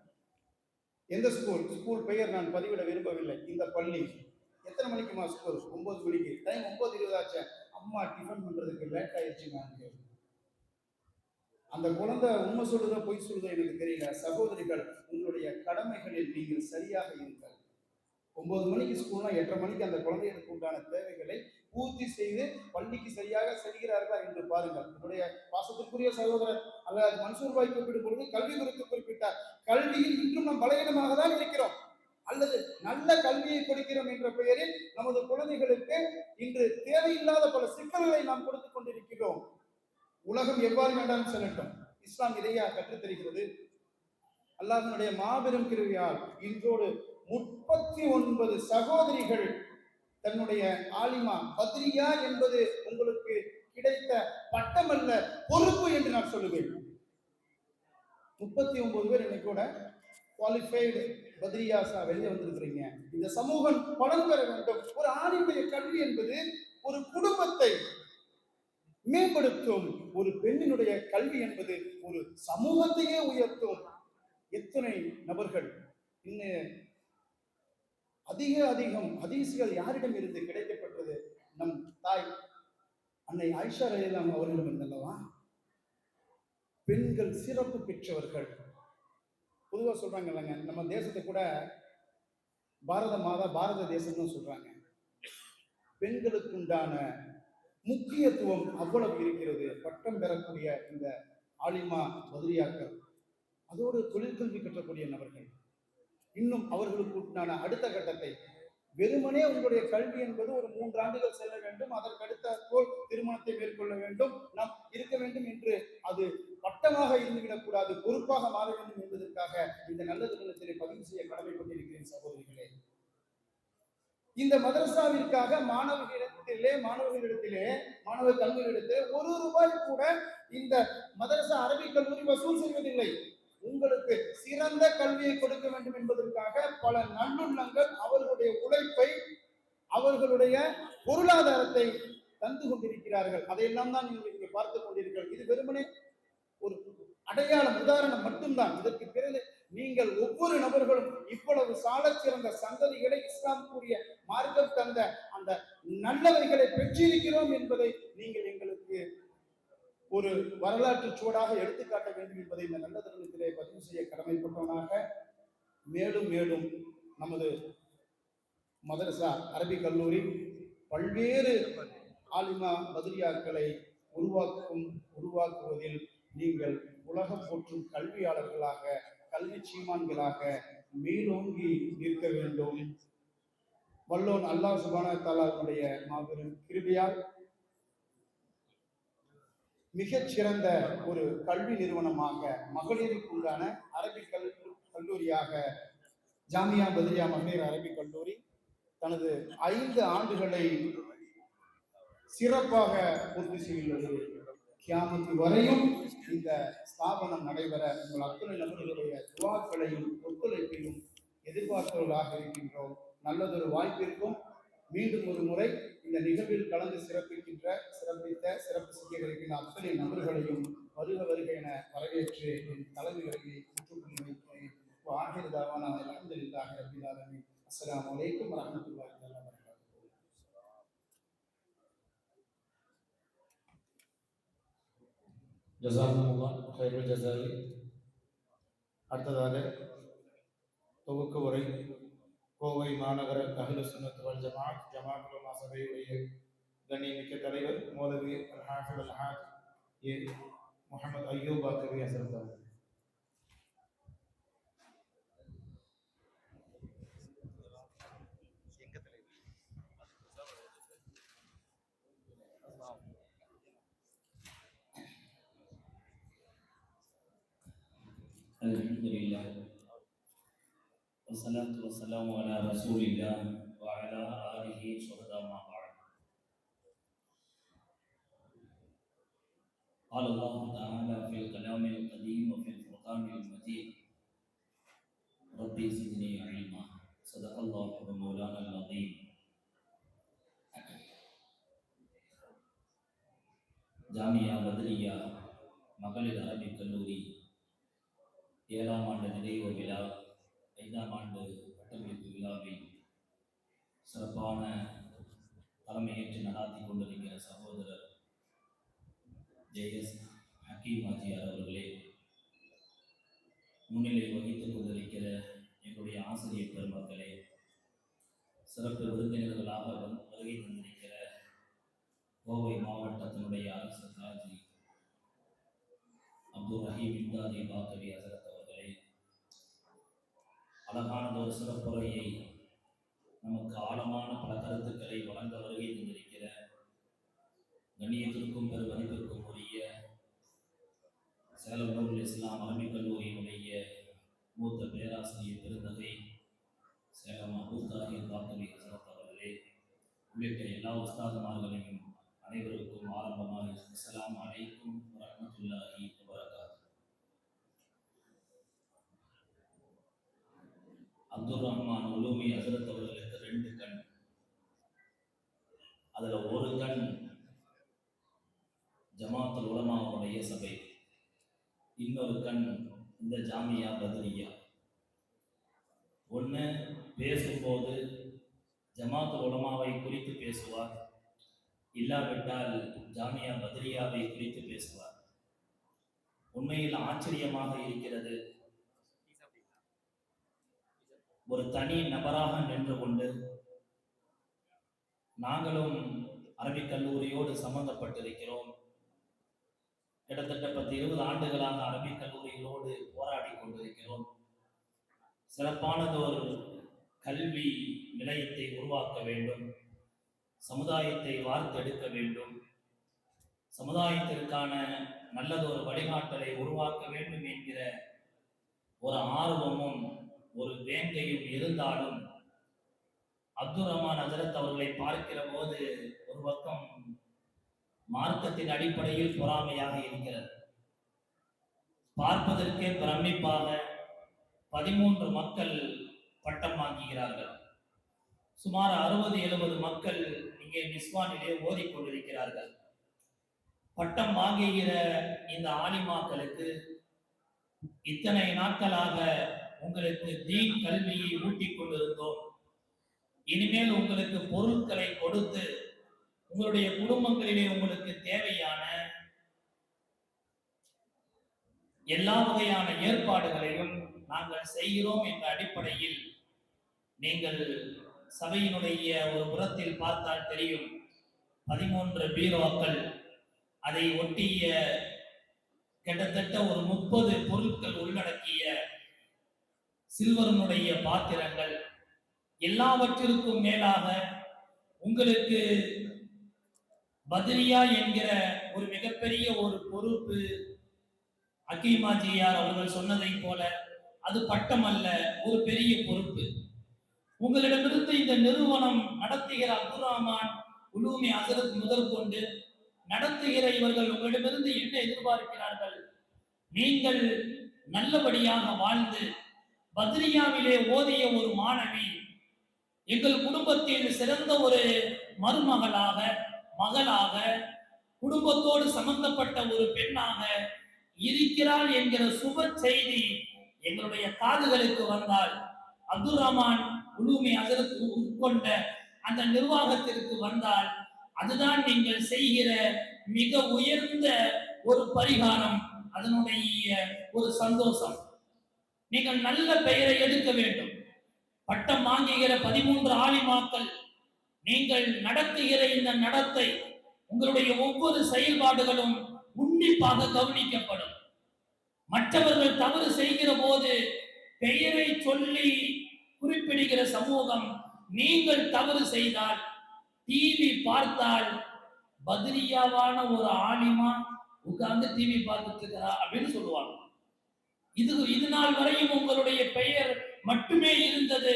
எந்த ஸ்கூல் பெயர் நான் பதிவிட விரும்பவில்லை. இந்த பள்ளி. எத்தனை மணிக்குமா ஸ்கூல்? 9 மணிக்கு. டைம் 9:20 ஆச்சு. அம்மா டிஃபன் பண்றதுக்கு லேட் ஆயிடுச்சுங்க. அந்த குழந்தை உண்மை சொல்லுதோ பொய் சொல்லுதோ எனக்கு தெரியல. சகோதரிகள், உங்களுடைய கடமைகளில் நீங்கள் சரியாக இருங்கள். 9 மணிக்கு ஸ்கூல்னா 8:30 மணிக்கு அந்த குழந்தைகளுக்கு உண்டான தேவைகளை பூர்த்தி செய்து பள்ளிக்கு சரியாக செல்கிறார்களா என்று பாருங்கள். என்னுடைய பாசத்திற்குரிய சகோதரர் அல்லாஹ் மன்சூர் பாய் குறிப்பிடும் பொழுது கல்வி குறித்து குறிப்பிட்டார். கல்வியில் இன்றும் நாம் பலவீனமாக தான் இருக்கிறோம். அல்லது நல்ல கல்வியை கொடுக்கிறோம் என்ற பெயரில் நமது குழந்தைகளுக்கு இன்று தேவையில்லாத பல சிக்கல்களை நாம் கொடுத்துக் கொண்டிருக்கிறோம். உலகம் எவ்வாறு வேண்டாம் செல்லட்டும், இஸ்லாம் இதையா கற்றுத்தருகிறது. அல்லாஹ்வினுடைய மாபெரும் கிருபையால் இன்றோடு 39 சகோதரிகள் தன்னுடைய ஆலிமா பத்ரியா என்பது உங்களுக்கு கிடைத்த பட்டம் அல்ல, பொறுப்பு என்று நான் சொல்லுவேன். 39 பேர் இன்னைக்கூட குவாலிஃபைடு பத்ரியாசா வெளியே வந்திருக்கிறீங்க. இந்த சமூகம் பலன் பெற வேண்டும். ஒரு ஆணினுடைய கல்வி என்பது ஒரு குடும்பத்தை மேம்படுத்தும். ஒரு பெண்ணினுடைய கல்வி என்பது ஒரு சமூகத்தையே உயர்த்தும். எத்தனை நபர்கள் இன்னும் அதிகம் ஹதீஸ்கள் யாரிடம் இருந்து கிடைக்கப்பட்டது? நம் தாய் அன்னை ஆயிஷா ரலியல்லாஹு அவர்களிடம் இருந்தல்லவா? பெண்கள் சிறப்பு பெற்றவர்கள். பொதுவா சொல்றாங்க இல்லைங்க, நம்ம தேசத்தை கூட பாரத மாதா, பாரத தேசம்னு சொல்றாங்க. பெண்களுக்கு உண்டான முக்கியத்துவம் அவ்வளவு இருக்கிறது. பட்டம் பெறக்கூடிய இந்த ஆலிமா பத்ரியாக்கள், அதோடு தொழிற்கல்வி கற்றக்கூடிய நபர்கள், இன்னும் அவர்களுக்கு உண்டான அடுத்த கட்டத்தை, வெறுமனே உங்களுடைய கல்வி என்பது ஒரு 3 ஆண்டுகள் செல்ல வேண்டும், அதற்கு அடுத்த போல் திருமணத்தை மேற்கொள்ள வேண்டும், நாம் இருக்க வேண்டும் என்று அது பட்டமாக இருந்துவிடக்கூடாது, பொறுப்பாக மாற வேண்டும் என்பதற்காக இந்த நல்ல தினத்திலே பதிவு செய்ய கடமைப்பட்டிருக்கிறேன். சகோதரிகளே, இந்த மதரசாவிற்காக மாணவ கல்விகளிடத்திலே 1 ரூபாய் கூட இந்த மதரசா அரபிக் கல்லூரி வசூல் செய்வதில்லை. உங்களுக்கு சிறந்த கல்வியை கொடுக்க வேண்டும் என்பதற்காக பல நல்லுள்ளங்கள் அவர்களுடைய உழைப்பை, அவர்களுடைய பொருளாதாரத்தை தந்து கொண்டிருக்கிறார்கள். அதையெல்லாம் தான் நீங்கள் இங்கே பார்த்துக் கொண்டிருக்கிறீர்கள். இது வெறுமனே ஒரு அடையாளம், உதாரணம் மட்டும்தான். இதற்கு பிறகு நீங்கள் ஒவ்வொரு நபர்களும் இவ்வளவு சாலச் சிறந்த சந்ததிகளை இஸ்லாம் கூறிய மார்க்கம் தந்த அந்த நல்லவைகளை பெற்றிருக்கிறோம் என்பதை நீங்கள் எங்களுக்கு ஒரு வரலாற்று சூடாக எடுத்துக்காட்ட வேண்டும் என்பதை இந்த நல்ல தருணத்திலே பதிவு செய்ய கடமைப்பட்டவனாக, மேலும் மேலும் நமது மதரசா அரபிக் கல்லூரி பல்வேறு ஆலிமா பத்ரியாக்களை உருவாக்குவதில் நீங்கள் உலகம் போற்றும் கல்வியாளர்களாக, கல்வி சீமான்களாக மேலோங்கி நிற்க வேண்டும். வல்லோன் அல்லாஹ் சுப்ஹானஹு வ தஆலாவுடைய மாபெரும் கிருபையால் மிகச்சிறந்த ஒரு கல்வி நிறுவனமாக, மகளிருக்கு உண்டான அரபிக் கல்லூரியாக ஜாமியா பத்ரியா மகளிர் அரபிக் கல்லூரி தனது 5 ஆண்டுகளை சிறப்பாக பூர்த்தி செய்துள்ளது. கியாமத்து வரையும் இந்த ஸ்தாபனம் நடைபெற உங்கள் அத்தனை நபர்களுடைய துவாக்களையும் ஒத்துழைப்பையும் எதிர்பார்ப்பவர்களாக இருக்கின்றோம். நல்லதொரு வாய்ப்பிற்கும் மீண்டும் ஒரு முறை இந்த நிகழ்வில் கலந்து சிறப்பு செய்ய இருக்கின்ற அத்தனை நபர்களையும் வருக வருக என வரவேற்று என் தலைமைகளை முற்றுப்புள்ளி வைக்கிறேன். ஆகிர் தாவானா அல்ஹம்துலில்லாஹி ரப்பில் ஆலமீன். அஸ்ஸலாமு அலைக்கும் வரஹ்மத்துல்லாஹி வபரகாத்துஹு. ஜஸாக்குமுல்லாஹ் கைருல் ஜஸாயி. அடுத்ததாக தொகுக்க உரை கோவை மாநகர அஹ்லுஸ் சுன்னத் வல் ஜமாஅத் உலமா சபையுடைய கண்ணியமிக்க தலைவர் மௌலவி அல்-ஹாஃபிஸ் அல்-ஹாஜ் ஏ முஹம்மது அய்யூப் பாக்கவி ஹஸரத் அவர்கள். Alhamdulillah, wassalatu wassalamu ala rasulillah wa ala alihi wa ma ba'd. Qala Allah ta'ala fil kalamil qadim wa fil furqanil majid, rabbi zidni ilma. Sadaqallahu wa maulana al-azim. Jamia பத்ரியா மகளிர் அரபிக் கல்லூரி 7ஆம் ஆண்டு நிறைவு விழா, 5ஆம் ஆண்டு பட்டமளிப்பு விழாவில் சிறப்பான தலைமையேற்று நடாத்தி கொண்டிருக்கிற சகோதரர் ஜே.எஸ். ஹக்கீம் ஆஜியார் அவர்களே, முன்னிலை வகித்துக் கொண்டிருக்கிற எங்களுடைய ஆசிரியர் பெருமக்களே, சிறப்பு விருந்தினர்களாக வருகை தந்திருக்கிற கோவை மாவட்டத்தினுடைய அரசு காஜி அப்துல் ரஹீம் இம்தாதி பாக்கவி ஹஸரத் அவர்களே, அழகானதொரு சிறப்புரையை நமக்கு ஆழமான பல கருத்துக்களை வழங்க வருகை தந்திருக்கிற கண்ணியத்திற்கும் பெருமதிப்பிற்கும் உரிய சேலம் நூருல் இஸ்லாம் அரபிக் கல்லூரியினுடைய மூத்த பேராசிரியர் பெருந்தகை சேலம் அபு தாஹிர் பாக்கவி ஹஸரத் அவர்களே, உள்ளிட்ட எல்லா உஸ்தாதுமார்களையும் அனைவருக்கும் ஆரம்பமாக அஸ்ஸலாமு அலைக்கும் வரஹ்மத்துல்லாஹி வபரகாத்துஹு. அப்துல் ரஹ்மான் உலூமி ஹஸரத் அவர்களுக்கு 2 கண். அதுல ஒரு கண் ஜமாஅத்துல் உலமாவுடைய சபை, இன்னொரு கண் இந்த ஜாமியா பத்ரியா. ஒன்று பேசும்போது ஜமாஅத்துல் உலமாவை குறித்து பேசுவார், இல்லாவிட்டால் ஜாமியா பத்ரியாவை குறித்து பேசுவார். உண்மையில் ஆச்சரியமாக இருக்கிறது, ஒரு தனி நபராக நின்று கொண்டு நாங்களும் அரபிக் கல்லூரியோடு சம்பந்தப்பட்டிருக்கிறோம். கிட்டத்தட்ட 10-20 ஆண்டுகளாக அரபிக் கல்லூரிகளோடு போராடி கொண்டிருக்கிறோம். சிறப்பானதொரு கல்வி நிலையத்தை உருவாக்க வேண்டும், சமுதாயத்தை வார்த்தெடுக்க வேண்டும், சமுதாயத்திற்கான நல்லதொரு வழிகாட்டலை உருவாக்க வேண்டும் என்கிற ஒரு ஆர்வமும் ஒரு வேங்கையும் இருந்தாலும் அப்துல் ரஹ்மான் ஹஸரத் அவர்களை பார்க்கிற போது ஒரு பக்கம் மார்க்கத்தின் அடிப்படையில் பொறாமையாக இருக்கிறது. பார்ப்பதற்கே பிரமிப்பாக 13 மக்கள் பட்டம் வாங்குகிறார்கள். சுமார் 60-70 மக்கள் இங்கே நிஸ்வானிலே ஓதிக்கொண்டிருக்கிறார்கள். பட்டம் வாங்குகிற இந்த ஆலிமாக்களுக்கு இத்தனை நாட்களாக உங்களுக்கு தீன் கல்வியை ஊட்டிக் கொண்டிருந்தோம். இனிமேல் உங்களுக்கு பொருட்களை கொடுத்து உங்களுடைய குடும்பங்களிலே உங்களுக்கு தேவையான எல்லா வகையான ஏற்பாடுகளையும் நாங்கள் செய்கிறோம் என்ற அடிப்படையில் நீங்கள் சபையினுடைய ஒரு புறத்தில் பார்த்தால் தெரியும் 13 பீரோக்கள், அதை ஒட்டிய கிட்டத்தட்ட ஒரு 30 பொருட்கள் உள்ளடக்கிய சில்வரனுடைய பாத்திரங்கள், எல்லாவற்றிற்கும் மேலாக உங்களுக்கு பத்ரியா என்கிற ஒரு மிகப்பெரிய ஒரு பொறுப்பு. அக்கீமாஜியார் அவர்கள் சொன்னதை போல அது பட்டம் அல்ல, ஒரு பெரிய பொறுப்பு. உங்களிடமிருந்து இந்த நிறுவனம் நடத்துகிற அப்துல் ரஹ்மான் உலூமி ஹசரத் முதல் கொண்டு நடத்துகிற இவர்கள் உங்களிடமிருந்து என்ன எதிர்பார்க்கிறார்கள்? நீங்கள் நல்லபடியாக வாழ்ந்து பத்ரியாவிலே ஓதிய ஒரு மாணவி எங்கள் குடும்பத்தில் சிறந்த ஒரு மருமகளாக, மகளாக, குடும்பத்தோடு சம்பந்தப்பட்ட ஒரு பெண்ணாக இருக்கிறாள் என்கிற சுப செய்தி எங்களுடைய காதுகளுக்கு வந்தால், அப்துல் ரஹ்மான் உலூமி ஹசரத் உட்கொண்ட அந்த நிர்வாகத்திற்கு வந்தால், அதுதான் நீங்கள் செய்கிற மிக உயர்ந்த ஒரு பரிகாரம், அதனுடைய ஒரு சந்தோஷம். நீங்கள் நல்ல பெயரை எடுக்க வேண்டும். பட்டம் வாங்குகிற 13 ஆலிமாக்கள், நீங்கள் நடத்துகிற இந்த நடத்தை, உங்களுடைய ஒவ்வொரு செயல்பாடுகளும் உன்னிப்பாக கவனிக்கப்படும். மற்றவர்கள் தவறு செய்கிற போது பெயரை சொல்லி குறிப்பிடுகிற சமூகம், நீங்கள் தவறு செய்தால் டிவி பார்த்தால் பத்ரியாவான ஒரு ஆலிமா உட்கார்ந்து டிவி பார்த்துட்டு இருக்கிறா அப்படின்னு சொல்லுவாங்க. இது நாள் வரையும் உங்களுடைய பெயர் மட்டுமே இருந்தது.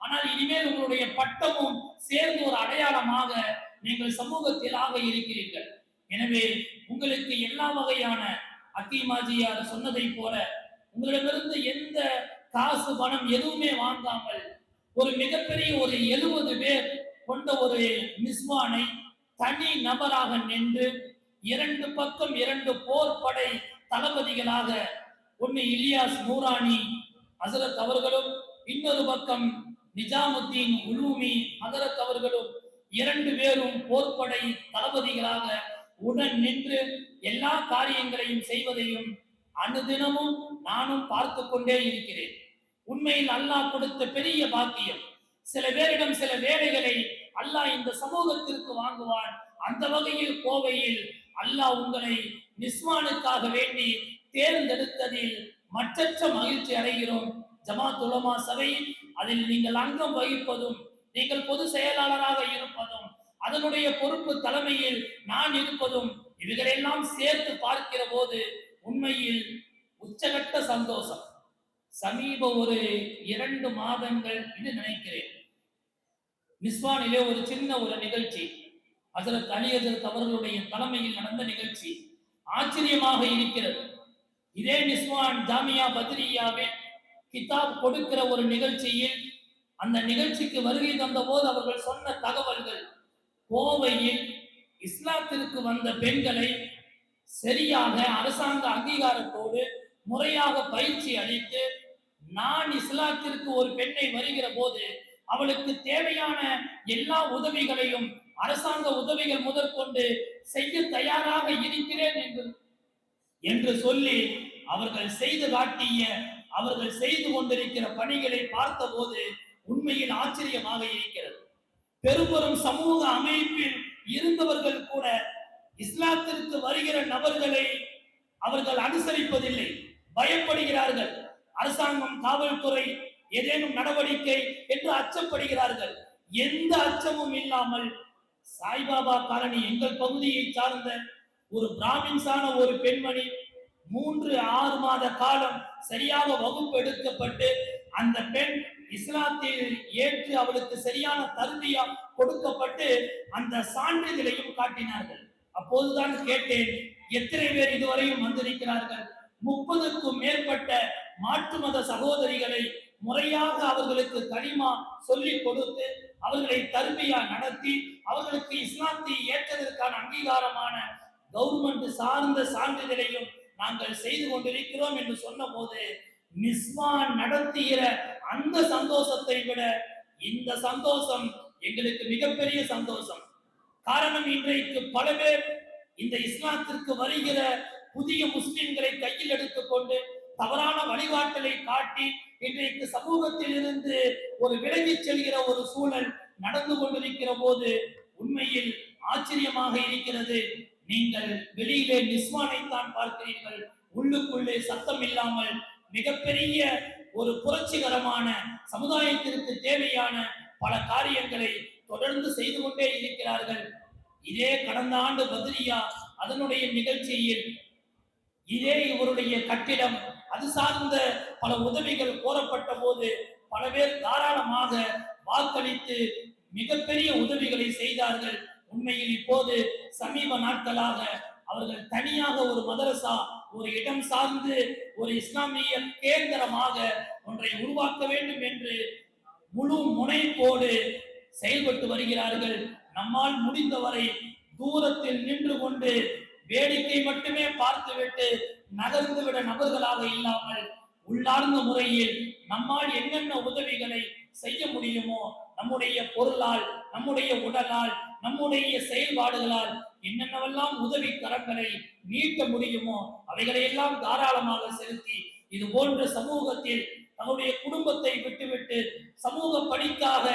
ஆனால் இனிமேல் உங்களுடைய பட்டமும் சேர்ந்து ஒரு அடையாளமாக நீங்கள் சமூகத்தில் ஆக இருக்கிறீர்கள். எனவே உங்களுக்கு எல்லா வகையான அக்கீமாஜியார் சொன்னதை போல உங்களிடமிருந்து எந்த காசு பணம் எதுவுமே வாங்காமல் ஒரு மிகப்பெரிய ஒரு 70 பேர் கொண்ட ஒரு மிஸ்வானை தனி நபராக நின்று 2 பக்கம் 2 போர்படை தளபதிகளாக, ஒன்னு இலியாஸ் நூரானி ஹசரத் அவர்களும், இன்னொரு பக்கம் நிஜாமுத்தீன் உலூமி ஹசரத் அவர்களும் 2 பேரும் போர்படை தளபதிகளாக உடன் நின்று எல்லா காரியங்களையும் செய்வதையும் அனுதினமும் நானும் பார்த்து கொண்டே இருக்கிறேன். உண்மையில் அல்லாஹ் கொடுத்த பெரிய பாக்கியம். சில பேரிடம் சில வேலைகளை அல்லாஹ் இந்த சமூகத்திற்கு வாங்குவான். அந்த வகையில் கோவையில் அல்லாஹ் உங்களை நிஸ்வானுக்காக வேண்டி தேர்ந்தெடுத்ததில் மற்றற்ற மகிழ்ச்சி அடைகிறோம். ஜமாத் உலமா சபையில் அதில் நீங்கள் அங்கம் வகிப்பதும், நீங்கள் பொது செயலாளராக இருப்பதும், அதனுடைய பொறுப்பு தலைமையில் நான் இருப்பதும், இவைகளெல்லாம் சேர்த்து பார்க்கிற போது உண்மையில் உச்சகட்ட சந்தோஷம். சமீப ஒரு 2 மாதங்கள் இது நினைக்கிறேன், நிஸ்வானிலே ஒரு சின்ன ஒரு நிகழ்ச்சி, ஹசரத் அலி ஹசரத் அவர்களுடைய தலைமையில் நடந்த நிகழ்ச்சி. ஆச்சரியமாக இருக்கிறது. இதே நிஸ்வான் ஜாமியா பத்ரியாவில் கிதாப் கொடுக்கிற ஒரு நிகழ்ச்சியில், அந்த நிகழ்ச்சிக்கு வருகை தந்த போது அவர்கள் சொன்ன தகவல்கள், கோவையில் இஸ்லாத்திற்கு வந்த பெண்களை சரியாக அரசாங்க அங்கீகாரத்தோடு முறையாக பயிற்சி அளித்து, நான் இஸ்லாத்திற்கு ஒரு பெண்ணை வருகிற போது அவளுக்கு தேவையான எல்லா உதவிகளையும் அரசாங்க உதவிகள் முதற்கொண்டு செய்ய தயாராக இருக்கிறேன் என்று சொல்லி அவர்கள் செய்து காட்டிய, அவர்கள் செய்து கொண்டிருக்கிற பணிகளை பார்த்த போது உண்மையில் ஆச்சரியமாக இருக்கிறது. பெரும் சமூக அமைப்பில் இருந்தவர்கள் கூட இஸ்லாத்திற்கு வருகிற நபர்களை அவர்கள் அனுசரிப்பதில்லை, பயப்படுகிறார்கள். அரசாங்கம், காவல்துறை ஏதேனும் நடவடிக்கை என்று அச்சப்படுகிறார்கள். எந்த அச்சமும் இல்லாமல் சாய்பாபா காலனி எங்கள் பகுதியை சார்ந்த ஒரு பிராமின்ஸான ஒரு பெண்மணி 3-6 மாத காலம் சரியாக வகுப்பு எடுக்கப்பட்டு அந்த பெண் இஸ்லாத்தில் ஏற்று அவளுக்கு சரியான தர்பியா கொடுக்கப்பட்டு அந்த சான்றிதழையும் காட்டினார்கள். அப்போதுதான் கேட்டேன், எத்தனை பேர் இதுவரையும் வந்திருக்கிறார்கள்? 30க்கும் மேற்பட்ட மாற்று மத சகோதரிகளை முறையாக அவர்களுக்கு கலிமா சொல்லிக் கொடுத்து அவர்களை தர்பியா நடத்தி அவர்களுக்கு இஸ்லாத்தை ஏற்றதற்கான அங்கீகாரமான கவர்மெண்ட் சார்ந்த சான்றிதழையும் நாங்கள் செய்து கொண்டிருக்கிறோம் என்று சொன்னபோது நிஸ்வான் நடத்துகிற அந்த சந்தோஷத்தை விட இந்த சந்தோஷம் எங்களுக்கு மிகப்பெரிய சந்தோஷம். காரணம், இன்றைக்கு பல பேர் இந்த இஸ்லாத்திற்கு வருகிற புதிய முஸ்லிம்களை கையில் எடுத்துக்கொண்டு தவறான வழிகாட்டலை காட்டி இன்றைக்கு சமூகத்தில் இருந்து ஒரு விலகிச் செல்கிற ஒரு சூழல் நடந்து கொண்டிருக்கிற போது உண்மையில் ஆச்சரியமாக இருக்கிறது. நீங்கள் வெளியிலே நிஸ்வானை தான் பார்க்கிறீர்கள், உள்ளுக்குள்ளே சத்தம் இல்லாமல் மிகப்பெரிய ஒரு புரட்சிகரமான சமுதாயத்திற்கு தேவையான பல காரியங்களை தொடர்ந்து செய்து கொண்டே இருக்கிறார்கள். இதே கடந்த ஆண்டு பத்ரியா அதனுடைய நிகழ்ச்சியில் இதே இவருடைய கட்டிடம் அது சார்ந்த பல உதவிகள் கோரப்பட்ட போது பல பேர் தாராளமாக வாக்களித்து மிகப்பெரிய உதவிகளை செய்தார்கள். உண்மையில் இப்போது சமீப நாட்களாக அவர்கள் தனியாக ஒரு மதரசா, ஒரு இடம் சார்ந்து ஒரு இஸ்லாமிய கேந்திரமாக ஒன்றை உருவாக்க வேண்டும் என்று முழு முனைப்போடு செயல்பட்டு வருகிறார்கள். நம்மால் முடிந்தவரை தூரத்தில் நின்று கொண்டு வேடிக்கை மட்டுமே பார்த்துவிட்டு நகர்ந்துவிட நபர்களாக இல்லாமல் உள்ளார்ந்த முறையில் நம்மால் என்னென்ன உதவிகளை செய்ய முடியுமோ, நம்முடைய பொருளால், நம்முடைய உடலால், நம்முடைய செயல்பாடுகளால் என்னென்னவெல்லாம் உதவி கரங்களை நீட்ட முடியுமோ அவைகளை எல்லாம் தாராளமாக செலுத்தி இது போன்ற சமூகத்தில் தன்னுடைய குடும்பத்தை விட்டுவிட்டு சமூக பணிக்காக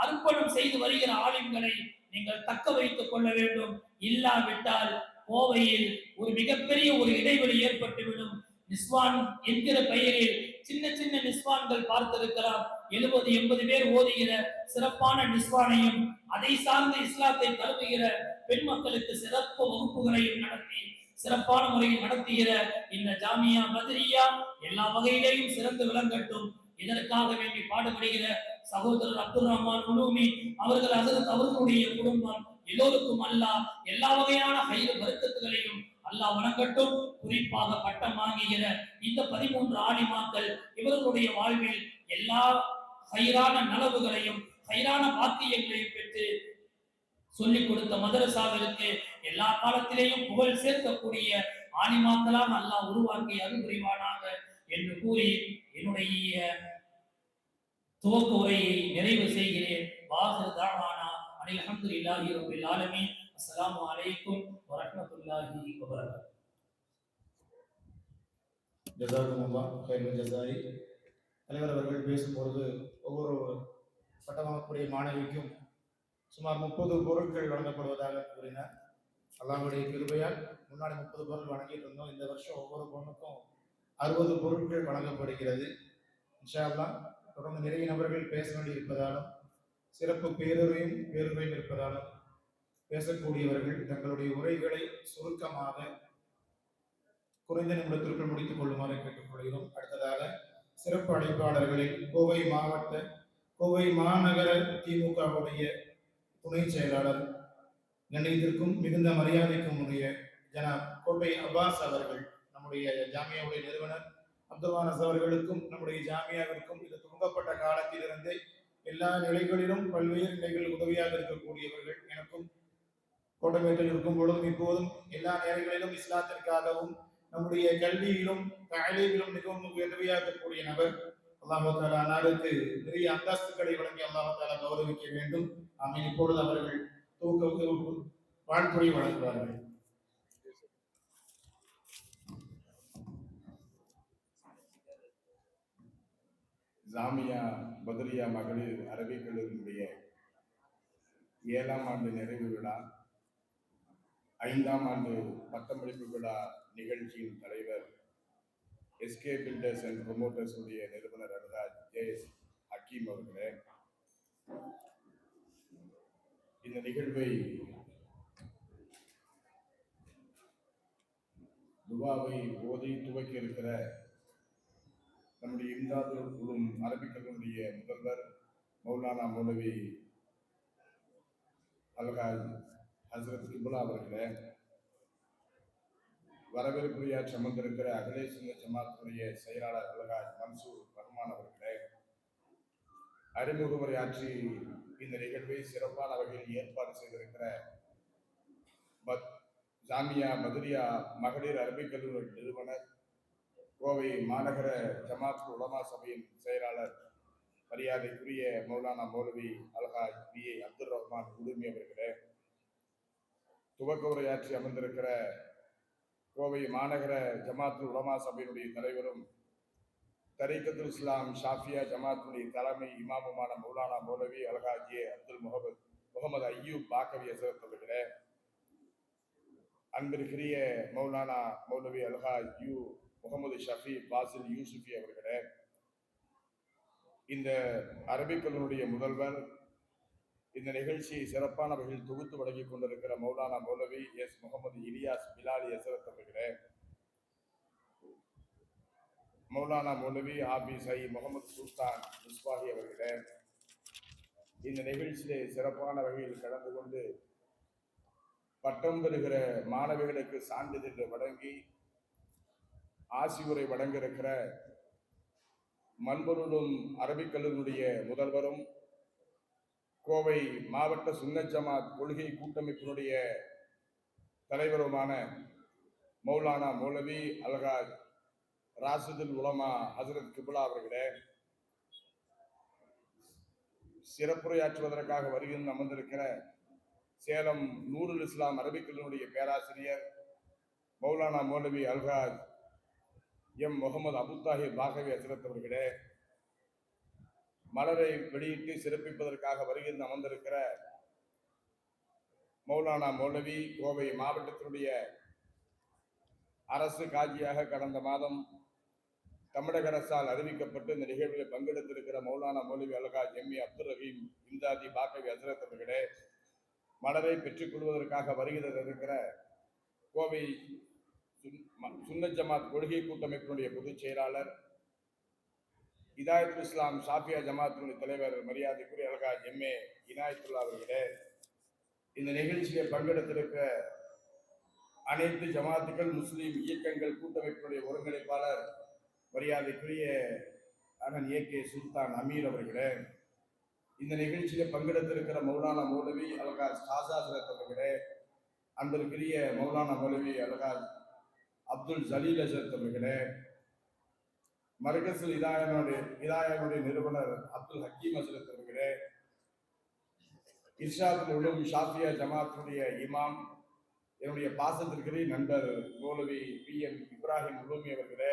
அர்ப்பணம் செய்து வருகிற ஆளுங்களை நீங்கள் தக்க வைத்துக் கொள்ள வேண்டும். இல்லாவிட்டால் கோவையில் ஒரு மிகப்பெரிய ஒரு இடைவெளி ஏற்பட்டுவிடும். நிஸ்வான் என்கிற பெயரில் சின்ன சின்ன நிஸ்வான்கள் பார்த்திருக்கலாம். 70-80 பேர் ஓதுகிற சிறப்பான நிஸ்வானையும் அதை சார்ந்த இஸ்லாத்தை தழுவுகிற பெண் மக்களுக்கு சிறப்பு வகுப்புகளையும் நடத்தி சிறப்பான முறையில் நடத்துகிற இந்த ஜாமியா பத்ரியா எல்லா வகையிலேயும் சிறந்து விளங்கட்டும். இதற்காக வேண்டி பாடுபடுகிற சகோதரர் அப்துல் ரஹ்மான் உலூமி அவர்கள், அவர்களுடைய குடும்பம் எல்லோருக்கும் அல்லாஹ் எல்லா வகையான ஹைர் பரக்கத்துகளையும் அல்லாஹ் வணங்கட்டும். குறிப்பாக பட்டம் வாங்குகிற இந்த 13 ஆலிமாக்கள் இவர்களுடைய வாழ்வில் எல்லா ஹைரான நலவுகளையும் ஹைரான பாக்கியங்களையும் பெற்று சொல்லிக் கொடுத்த மதரசாவிற்கு எல்லா காலத்திலேயும் புகழ் சேர்க்கக்கூடிய ஆலிமாக்களாக அல்லாஹ் உருவாக்கி அருள் புரிவானாக என்று கூறி என்னுடைய துவக்க உரையை நிறைவு செய்கிறேன். வாஹிர் தாவானா அனில் அல்ஹம்துலில்லாஹி ரப்பில் ஆலமீன். அஸ்ஸலாமு அலைக்கும் வரஹ்மத்துல்லாஹி வபரகாத்துஹு. ஜஸாக்குமுல்லாஹ் கைரல் ஜஸாயி. தலைவர் அவர்கள் பேசும்பொழுது ஒவ்வொரு பட்டம் வாங்கக்கூடிய மாணவிக்கும் சுமார் 30 பொருட்கள் வழங்கப்படுவதாக கூறினார். அல்லாஹ்வுடைய கிருபையால் முன்னாடி 30 பொருள் வழங்கிட்டு இருந்தோம். இந்த வருஷம் ஒவ்வொரு பொண்ணுக்கும் 60 பொருட்கள் வழங்கப்படுகிறது. இன்ஷா அல்லாஹ் தொடர்ந்து நிறைய நபர்கள் பேச வேண்டியிருப்பதாலும் சிறப்பு பேருரையும் இருப்பதாலும் பேசக்கூடியவர்கள் தங்களுடைய உரைகளை சுருக்கமாக குறைந்த நிமிடத்திற்குள் முடித்துக் கொள்ளுமாறு கேட்டுக்கொள்கிறோம். அடுத்ததாக சிறப்பு அழைப்பாளர்களில் கோவை மாநகர திமுகவுடைய துணை செயலாளர் கண்ணியத்திற்கும் மிகுந்த மரியாதைக்கும் உரிய ஜனாப் கோட்டை அப்பாஸ் அவர்கள், நம்முடைய ஜாமியாவுடைய நிறுவனர் அப்துல் அவர்களுக்கும் நம்முடைய ஜாமியாவிற்கும் இது துவங்கப்பட்ட காலத்திலிருந்து எல்லா நிலைகளிலும் பல்வேறு நிலைகளில் உதவியாக இருக்கக்கூடியவர்கள். எனக்கும் கோட்டமேட்டில் இருக்கும் பொழுதும் இப்போதும் எல்லா நேரங்களிலும் இஸ்லாத்திற்காகவும் நம்முடைய கல்வியிலும் தாலீமிலும் மிகவும் உதவியாக இருக்கக்கூடிய நபர். அல்லாஹ் தஆலா அன்னாருக்கு நிறைய அந்தஸ்துகளை வழங்கி அல்லாஹ் தஆலா கௌரவிக்க வேண்டும். ஆமீன். இப்பொழுது அவர்கள் வாழ்த்துறை வழங்குவார்கள். ஜாமியா பத்ரியா மகளிர் அரபிக் கல்லூரியினுடைய 7ஆம் ஆண்டு நிறைவு விழா, 5ஆம் ஆண்டு பட்டமளிப்பு விழா நிகழ்ச்சியின் தலைவர் எஸ்கே பில்டர்ஸ் அண்ட் ப்ரொமோட்டர்ஸ் உடைய நிறுவனர் அல்ஹாஜ் ஜே.எஸ். ஹக்கீம் அவர்களே, இந்த நிகழ்வை துவாவை ஓதி துவக்கி இருக்கிற நம்முடைய இம்தாதுல் உலூம் அரபிக் கல்லூரியுடைய முதல்வர் மௌலானா மௌலவி அல்ஹாஜ் ஹஸ்ரத் கிபுலா அவர்களே, வரவேற்புரையாற்றி அமர்ந்திருக்கிற அகலே சுன்னத் ஜமாத்துடைய செயலாளர் அல்ஹாஜ் மன்சூர் ரஹ்மான் அவர்களே, அறிமுக உரையாற்றி இந்த நிகழ்வை சிறப்பான வகையில் ஏற்பாடு செய்திருக்கிற ஜாமியா மதுரியா மகளிர் அரபிக் கல்லூரி நிறுவனர், கோவை மாநகர ஜமாத் உலமா சபையின் செயலாளர் மரியாதைக்குரிய மௌலானா மௌலவி அல்ஹாஜ் பி.ஏ. அப்துல் ரஹ்மான் உடுமி அவர்களே, துவக்க உரையாற்றி அமர்ந்திருக்கிற கோவை மாநகர ஜமாத் உலமா சபையினுடைய தலைவரும் தரீக்கத்துல் இஸ்லாம் ஷாஃபியா ஜமாத்துடைய தலைமை இமாமுமான மௌலானா மௌலவி அல்ஹாஜ் அப்துல் முகமது ஐயூப் பாக்கவி ஹசரத் அவர்களே, அன்பிற்குரிய மௌலானா மௌலவி அல்ஹாஜ் முகமது ஷஃபி பாசில் யூசுஃபி அவர்களே, இந்த அரபிக் கல்லூரிய முதல்வர், இந்த நிகழ்ச்சியை சிறப்பான வகையில் தொகுத்து வழங்கிக் கொண்டிருக்கிற மௌலானா மௌலவி எஸ் முகமது இலியாஸ் பிலாலி ஹசரத் அவர்களே, மௌலானா மௌலவி ஹாபிஸ் ஐ முகமது சுல்தான் மிஸ்பாஹி அவர்களே, இந்த நிகழ்ச்சியிலே சிறப்பான வகையில் கலந்து கொண்டு பட்டம் பெறுகிற மாணவிகளுக்கு சான்றிதழ் வழங்கி ஆசி உரை வழங்க இருக்கிற மண்பொருளும் அரபிக் கல்லூரியுடைய முதல்வரும் கோவை மாவட்ட சுன்னத் ஜமாத் கொள்கை கூட்டமைப்பினுடைய தலைவருமான மௌலானா மௌலவி அல்ஹாஜ் ராசிதுல் உலமா ஹசரத் கிபுலா அவர்களே, சிறப்புரையாற்றுவதற்காக வருகின்ற அமர்ந்திருக்கிற சேலம் நூருல் இஸ்லாம் அரபிக் கல்லூரியுடைய பேராசிரியர் மௌலானா மௌலவி அல்ஹாஜ் எம் முகமது அபுத்தாஹிர் பாகவி ஹசரத் அவர்களே, மலரை வெளியிட்டு சிறப்பிப்பதற்காக வருகின்ற அமர்ந்திருக்கிற மௌலானா மௌலவி கோவை மாவட்டத்தினுடைய அரசு காஜியாக கடந்த மாதம் தமிழக அரசால் அறிவிக்கப்பட்டு இந்த நிகழ்வில் பங்கெடுத்திருக்கிற மௌலானா மௌலவி அல்ஹாஜ் எம்.ஏ. அப்துல் ரஹீம் இம்தாதி பாக்கவி ஹசரத் அவர்களே, மலரை பெற்றுக் கொள்வதற்காக வருகிற கோவை சுன்னத் ஜமாத் கொள்கை கூட்டமைப்பினுடைய பொதுச் செயலாளர் இதாயத்துல் இஸ்லாம் ஷாஃபியா ஜமாத்தினுடைய தலைவர் மரியாதைக்குரிய அல்ஹாஜ் எம்.ஏ. இனாயத்துல்லா அவர்களே, இந்த நிகழ்ச்சியை பங்கெடுத்திருக்கிற அனைத்து ஜமாத்துகள் முஸ்லீம் இயக்கங்கள் கூட்டமைப்பினுடைய ஒருங்கிணைப்பாளர் மரியாதைக்குரிய அண்ணன் ஏ.கே. சுல்தான் அமீர் அவர்களே, இந்த நிகழ்ச்சியில பங்கெடுத்திருக்கிற மௌலானா மௌலவி அல்ஹாஜ் காசா ஹசரத் அவர்களே, அன்பிற்குரிய மௌலானா மௌலவி அல்ஹாஜ் அப்துல் ஜலீல் ஹசரத் அவர்களே, மர்கஸுல் இதாயாவுடைய நிறுவனர் அப்துல் ஹக்கீம் ஹசரத் அவர்களே, இர்ஷாதுல் உலூம் ஷாஃபியா ஜமாத்துடைய இமாம் என்னுடைய பாசத்திற்குரிய நண்பர் மௌலவி பி.எம். இப்ராஹிம் உலூமி அவர்களே,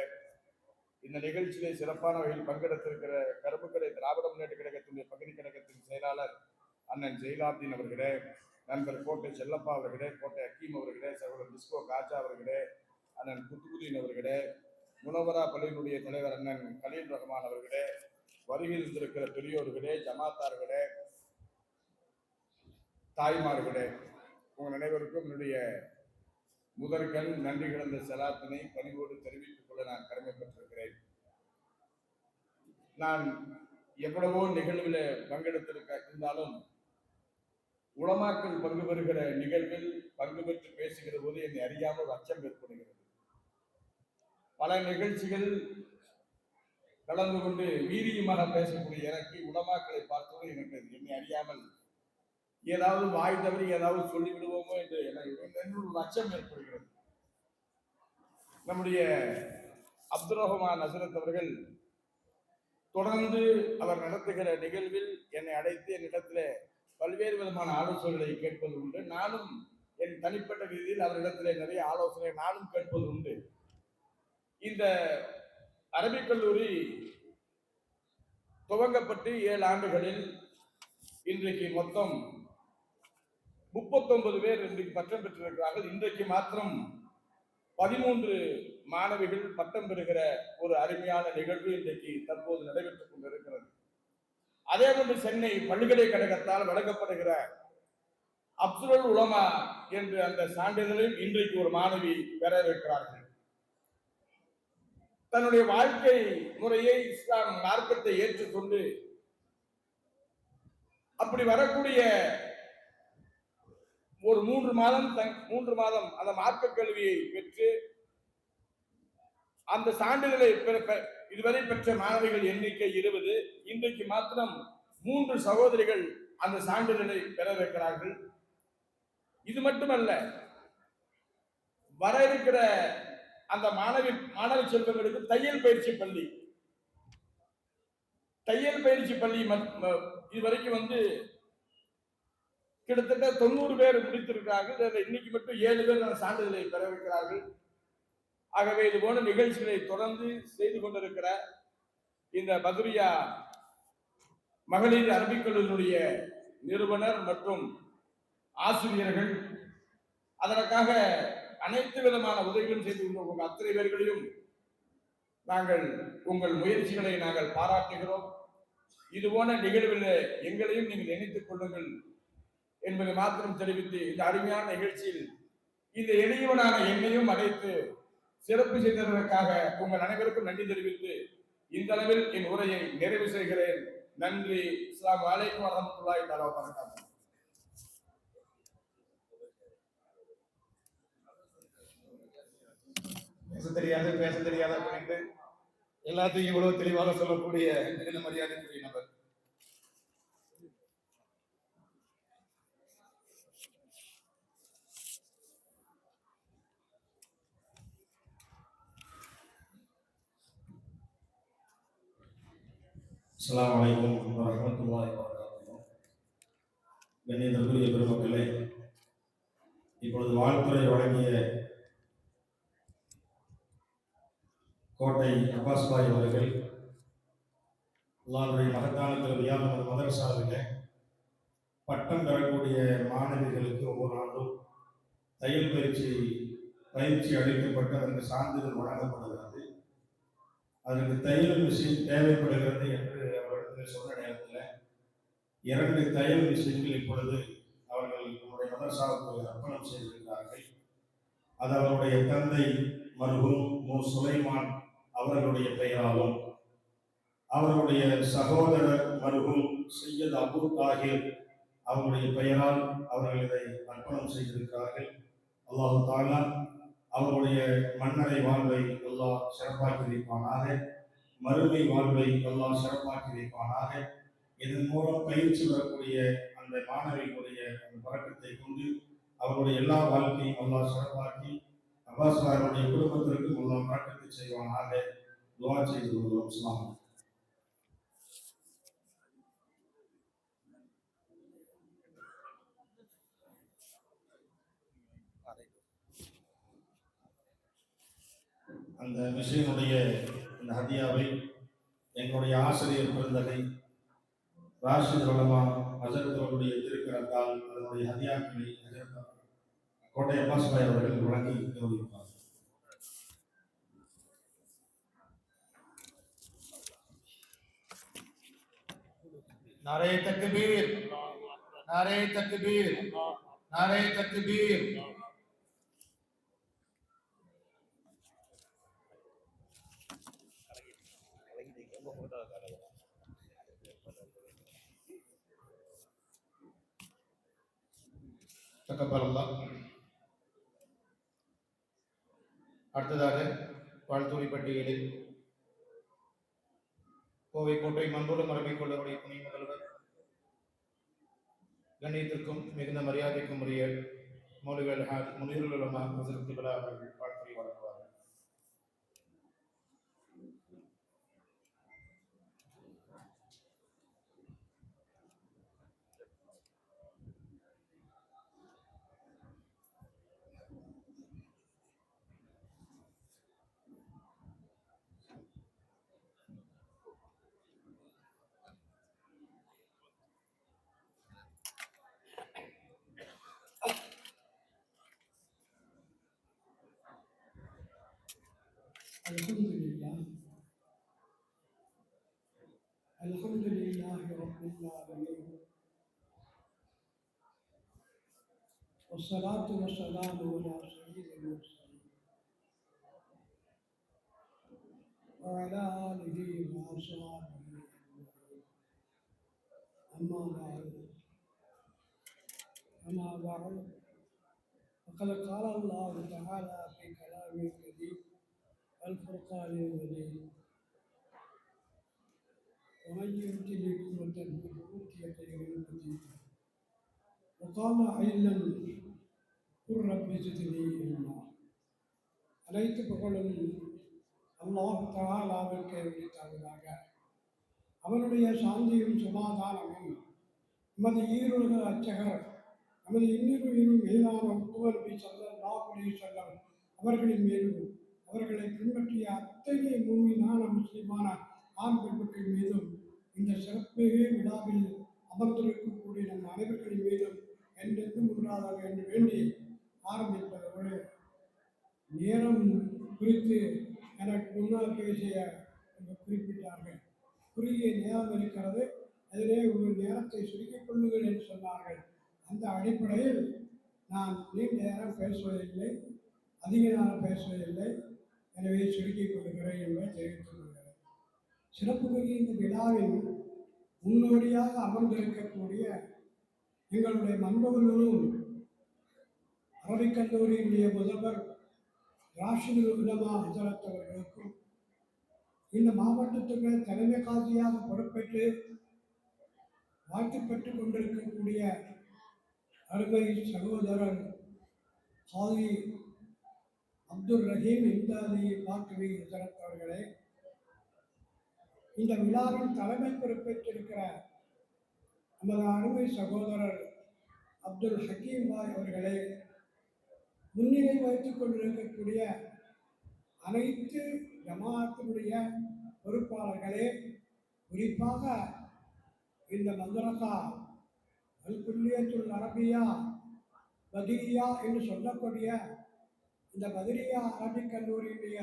இந்த நிகழ்ச்சியிலே சிறப்பான வகையில் பங்கெடுத்திருக்கிற கருப்புக்கடை திராவிட முன்னேற்ற கழகத்தினுடைய பகுதி கழகத்தின் செயலாளர் அண்ணன் ஜெயிலாப்தீன் அவர்களே, நண்பர் கோட்டை செல்லப்பா அவர்களே, கோட்டை ஹக்கீம் அவர்களே, சகோதரர் டிஸ்கோ காஜா அவர்களே, அண்ணன் குத்துபுதீன் அவர்களே, முனவரா பள்ளியினுடைய தலைவர் அண்ணன் கலீல் ரஹ்மான் அவர்களே, வருகையில் இருந்திருக்கிற பெரியோர்களே, ஜமாத்தார்களே, தாய்மார்களே, உங்கள் அனைவருக்கும் என்னுடைய முதற்கண் நன்றி கலந்த செலாத்தினை பணிவோடு தெரிவித்துக் கொள்ள நான் கடமைப்பட்டிருக்கிறேன். நான் எவ்வளவோ நிகழ்வில் இருந்தாலும் உலமாக்கள் பங்கு பெறுகிற நிகழ்வில் பங்கு பெற்று பேசுகிற போது என்னை அறியாமல் அச்சம் ஏற்படுகிறது. பல நிகழ்ச்சிகள் கலந்து கொண்டு வீரியமாக பேசக்கூடிய எனக்கு உலமாக்களை பார்த்தோடு எனக்கு என்னை அறியாமல் ஏதாவது வாய் தவறி ஏதாவது சொல்லிவிடுவோமோ என்று எனக்கு ஒரு அச்சம் ஏற்படுகிறது. நம்முடைய அப்துல் ரஹ்மான் ஹசரத் அவர்கள் தொடர்ந்து அவர் நடத்துகிற நிகழ்வில் என்னை அழைத்து என்னிடத்தில் பல்வேறு விதமான ஆலோசனைகளை கேட்பது உண்டு. நானும் என் தனிப்பட்ட ரீதியில் அவரிடத்தில் நிறைய ஆலோசனை நானும் கேட்பது உண்டு. இந்த அரபிக் கல்லூரி துவங்கப்பட்டு 7 ஆண்டுகளில் இன்றைக்கு மொத்தம் 39 பேர் இன்றைக்கு பட்டம் பெற்றிருக்கிறார்கள். இன்றைக்கு மாத்திரம் 13 மாணவிகள் பட்டம் பெறுகிற ஒரு அருமையான நிகழ்வு இன்றைக்கு தற்போது நடைபெற்றுக் கொண்டிருக்கிறது. அதே போன்று சென்னை பல்கலைக்கழகத்தால் வழங்கப்படுகிற அப்துல் உலமா என்ற அந்த சான்றிதழில் இன்றைக்கு ஒரு மாணவி பெற இருக்கிறார்கள். தன்னுடைய வாழ்க்கை முறையை இஸ்லாம் மார்க்கத்தை ஏற்றுக்கொண்டு அப்படி வரக்கூடிய ஒரு 3 மாதம் அந்த மார்க்க கல்வியை பெற்று அந்த சான்றிதழை இதுவரை பெற்ற மாணவிகள் எண்ணிக்கை 20. இன்றைக்கு மாத்திரம் 3 சகோதரிகள் அந்த சான்றிதழை பெற வைக்கிறார்கள். இது மட்டுமல்ல, வர இருக்கிற அந்த மாணவி செல்வங்களுக்கு தையல் பயிற்சி பள்ளி இதுவரைக்கும் கிட்டத்தட்ட 90 பேர் முடித்திருக்கிறார்கள். இன்னைக்கு மட்டும் 7 பேர் அந்த சான்றிதழை பெறவிருக்கிறார்கள். ஆகவே இது போன்ற நிகழ்ச்சிகளை தொடர்ந்து செய்து கொண்டிருக்கிற இந்த பதுரியா மகளிர் அரபிக் கல்லூரியினுடைய நிறுவனர் மற்றும் ஆசிரியர்கள் அதற்காக அனைத்து விதமான உதவிகளும் செய்து கொண்டிருக்கும் அத்தனை பேர்களையும் நாங்கள் உங்கள் முயற்சிகளை நாங்கள் பாராட்டுகிறோம். இது போன்ற நிகழ்வில் எங்களையும் நீங்கள் நினைத்துக் கொள்ளுங்கள் என்பதை மாத்திரம் தெரிவித்து இந்த அருமையான நிகழ்ச்சியில் இந்த எளியவனான என்னையும் அழைத்து சிறப்பு செய்ததற்காக உங்கள் அனைவருக்கும் நன்றி தெரிவித்து இந்த அளவில் என் உரையை நிறைவு செய்கிறேன். நன்றி. அஸ்ஸலாமு அலைக்கும் வரஹ்மத்துல்லாஹி தஆலா வ பரகாத்துஹு. பேச தெரியாத அப்படின்ட்டு எல்லாத்தையும் இவ்வளவு தெளிவாக சொல்லக்கூடிய இந்த மரியாதைக்குரிய நபர். அஸ்ஸலாமு அலைக்கும் வரஹ்மத்துல்லாஹி வபரகாத்துஹு. கண்ணியத்திற்குரிய பெருமக்களே, இப்பொழுது வாழ்த்துறை வழங்கிய கோட்டை அப்பாஸ் பாய் அவர்கள் அல்லாஹ்வுடைய மகத்தான கல்வியால் நமது மதரசாவிலே பட்டம் பெறக்கூடிய மாணவிகளுக்கு ஒவ்வொரு ஆண்டும் தையல் பயிற்சி அளிக்கப்பட்டு அதற்கு சான்றிதழ் வழங்கப்படுகிறது. அதற்கு தையல் மிஷின் தேவைப்படுகிறது என்று அவரிடத்தில் சொன்ன நேரத்தில் 2 தையல் மிஷின்கள் இப்பொழுது அவர்கள் நம்முடைய மதரசாவுக்கு அர்ப்பணம் செய்திருக்கிறார்கள். அது அவருடைய தந்தை மர்ஹூம் மு சுலைமான் அவர்களுடைய பெயராலும் அவருடைய சகோதரர் மர்ஹூம் சையத் அபு தாஹிர் அவருடைய பெயரால் அவர்கள் இதை அர்ப்பணம் செய்திருக்கிறார்கள். அல்லாஹ் தஆலா அவருடைய மன்னரை வாழ்வை அல்லாஹ் சிறப்பாக்கி வைப்பானாக, மறுமை வாழ்வை அல்லாஹ் சிறப்பாக்கி வைப்பானாக. இதன் மூலம் பயிற்சி பெறக்கூடிய அந்த மாணவிகளுடைய அந்த பழக்கத்தை கொண்டு அவருடைய எல்லா வாழ்க்கையும் அல்லாஹ் சிறப்பாக்கி அப்பாஸ் பாருடைய குடும்பத்திற்கும் அல்லாஹ் பழக்கத்தை செய்வானாக. துஆ செய்து கொள்கிறோம். அஸ்ஸலாமு அலைக்கும். அந்த மிஷினுடைய இந்த ஹதியாவை எங்களுடைய ஆசிரியர் பெருந்தகை ராஷித் உலமா ஹஜரத் அவருடைய திருக்கரத்தால் அதனுடைய ஹதியாக்களை கோட்டை அப்பாஸ் பாய் அவர்கள் வழங்கி கௌரவிப்பார். नारे तकबीर, नारे तकबीर, नारे तकबीर. தக்கபரல்லாஹ். அடுத்ததாக வாழ்த்துறை பட்டியலில் கோவை கோட்டை மண்புலம் அரபிக் கல்லூரி துணை முதல்வர் கண்ணியத்திற்கும் மிகுந்த மரியாதைக்கும் உரிய மௌலவி அல்ஹாஜ் முனீருல் உலமா ஹஸரத் கிப்லா அவர்கள் வாழ்த்துறை வழங்குவார்கள். الحمد لله رب العالمين والصلاة والسلام على سيد المرسلين وعلى آله وأصحابه أجمعين. أما بعد فقد قال الله تعالى في كلامه الكريم الفرقان المجيد ومن يؤت بحكمة فقد أوتي خيرا كثيرا وقال علما قل رب زدني علما அனைத்து புகழும் அல்லாஹ் தஆலாவிற்கு உரித்தாவதாக. அவனுடைய சாந்தியும் சமாதானமும் நமது ஈருலக அர்ச்சகர் நமது இன்னுயிரும் மேலான உத்துவநபி ஸல்லல்லாஹு அலைஹி வஸல்லம் அவர்களின் மீதும் அவர்களை பின்பற்றிய அத்தகைய மூமினான முஸ்லிமான ஆண் பெண்கள் மீதும் இந்த சிறப்புமிகு விழாவில் அமர்ந்திருக்கக்கூடிய நம் அனைவர்களின் மீதும் என்றென்றும் உண்டாதாக என்று வேண்டி ஆரம்பிப்பதோடு நேரம் குறித்து எனக்கு முன்னால் பேசிய குறிப்பிட்டார்கள். குறுகிய நேரம் இருக்கிறது, அதிலே உங்கள் நேரத்தை சுருக்கிக் கொள்ளுங்கள் என்று சொன்னார்கள். அந்த அடிப்படையில் நான் நீண்ட நேரம் பேசுவதில்லை, அதிக நேரம் பேசுவதில்லை, எனவே சுருக்கிக் கொள்கிறேன் என்பதை தெரிவித்துக் கொள்கிறேன். சிறப்புமிகு இந்த விழாவில் முன்னோடியாக அமர்ந்திருக்கக்கூடிய எங்களுடைய மண்பகலூர் அரபிக் கல்லூரியினுடைய முதல்வர் ராஷிதுல் உலமா ஹஜரத் அவர்களுக்கும், இந்த மாவட்டத்துக்கு தலைமை காசியாக பொறுப்பேற்று வாழ்த்து பெற்றுக் கொண்டிருக்கக்கூடிய அருமை சகோதரர் காதி அப்துல் ரஹீம் இம்தாதி பாக்கவி ஹஜரத் அவர்களே, இந்த விழாவில் தலைமை பொறுப்பேற்றிருக்கிற நமது அருமை சகோதரர் அப்துல் ஹக்கீம் பாய் அவர்களே, முன்னிலை வைத்துக் கொண்டிருக்கக்கூடிய அனைத்து ஜமாத்தினுடைய பொறுப்பாளர்களே, குறிப்பாக இந்த மதரசா அல் குல்லியத்துல் அரபியா பத்ரியா என்று சொல்லக்கூடிய இந்த பத்ரியா அரபிக் கல்லூரியினுடைய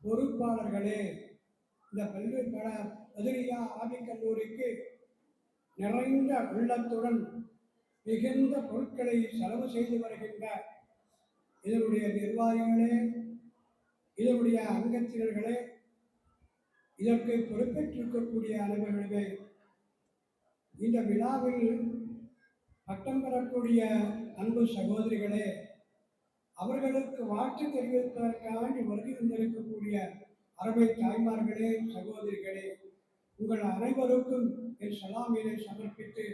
பொறுப்பாளர்களே, இந்த பத்ரியா அரபிக் கல்லூரிக்கு நிறைந்த உள்ளத்துடன் மிகுந்த பொருட்களை செலவு செய்து வருகின்ற இதனுடைய நிர்வாகிகளே, இதனுடைய அங்கத்தினர்களே, இதற்கு பொறுப்பேற்றிருக்கக்கூடிய அனைவர்களுமே, இந்த விழாவில் பட்டம் பெறக்கூடிய அன்பு சகோதரிகளே, அவர்களுக்கு வாழ்த்து தெரிவிப்பதற்காக வருகை வந்திருக்கக்கூடிய அருமை தாய்மார்களே, சகோதரிகளே, உங்கள் அனைவருக்கும் என் சலாமினை சமர்ப்பித்து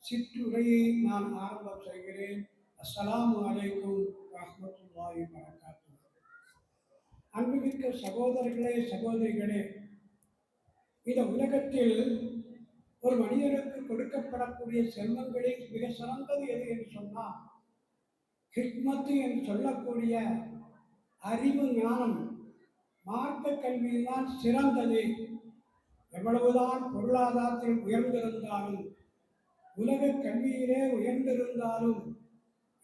சிற்றுரையை நான் ஆரம்பம் செய்கிறேன். அஸ்ஸலாமு அலைக்கும் வரஹ்மத்துல்லாஹி வபரகாத்துஹு. அன்புமிக்க சகோதரர்களே, சகோதரிகளே, இந்த உலகத்தில் ஒரு மனிதனுக்கு கொடுக்கப்படக்கூடிய செல்வங்களில் மிக சிறந்தது எது என்று சொன்னால் ஹிக்மத்து என்று சொல்லக்கூடிய அறிவு ஞானம், மார்க்க கல்வியில்தான் சிறந்தது. எவ்வளவுதான் பொருளாதாரத்தில் உயர்ந்திருந்தாலும், உலக கல்வியிலே உயர்ந்திருந்தாலும்,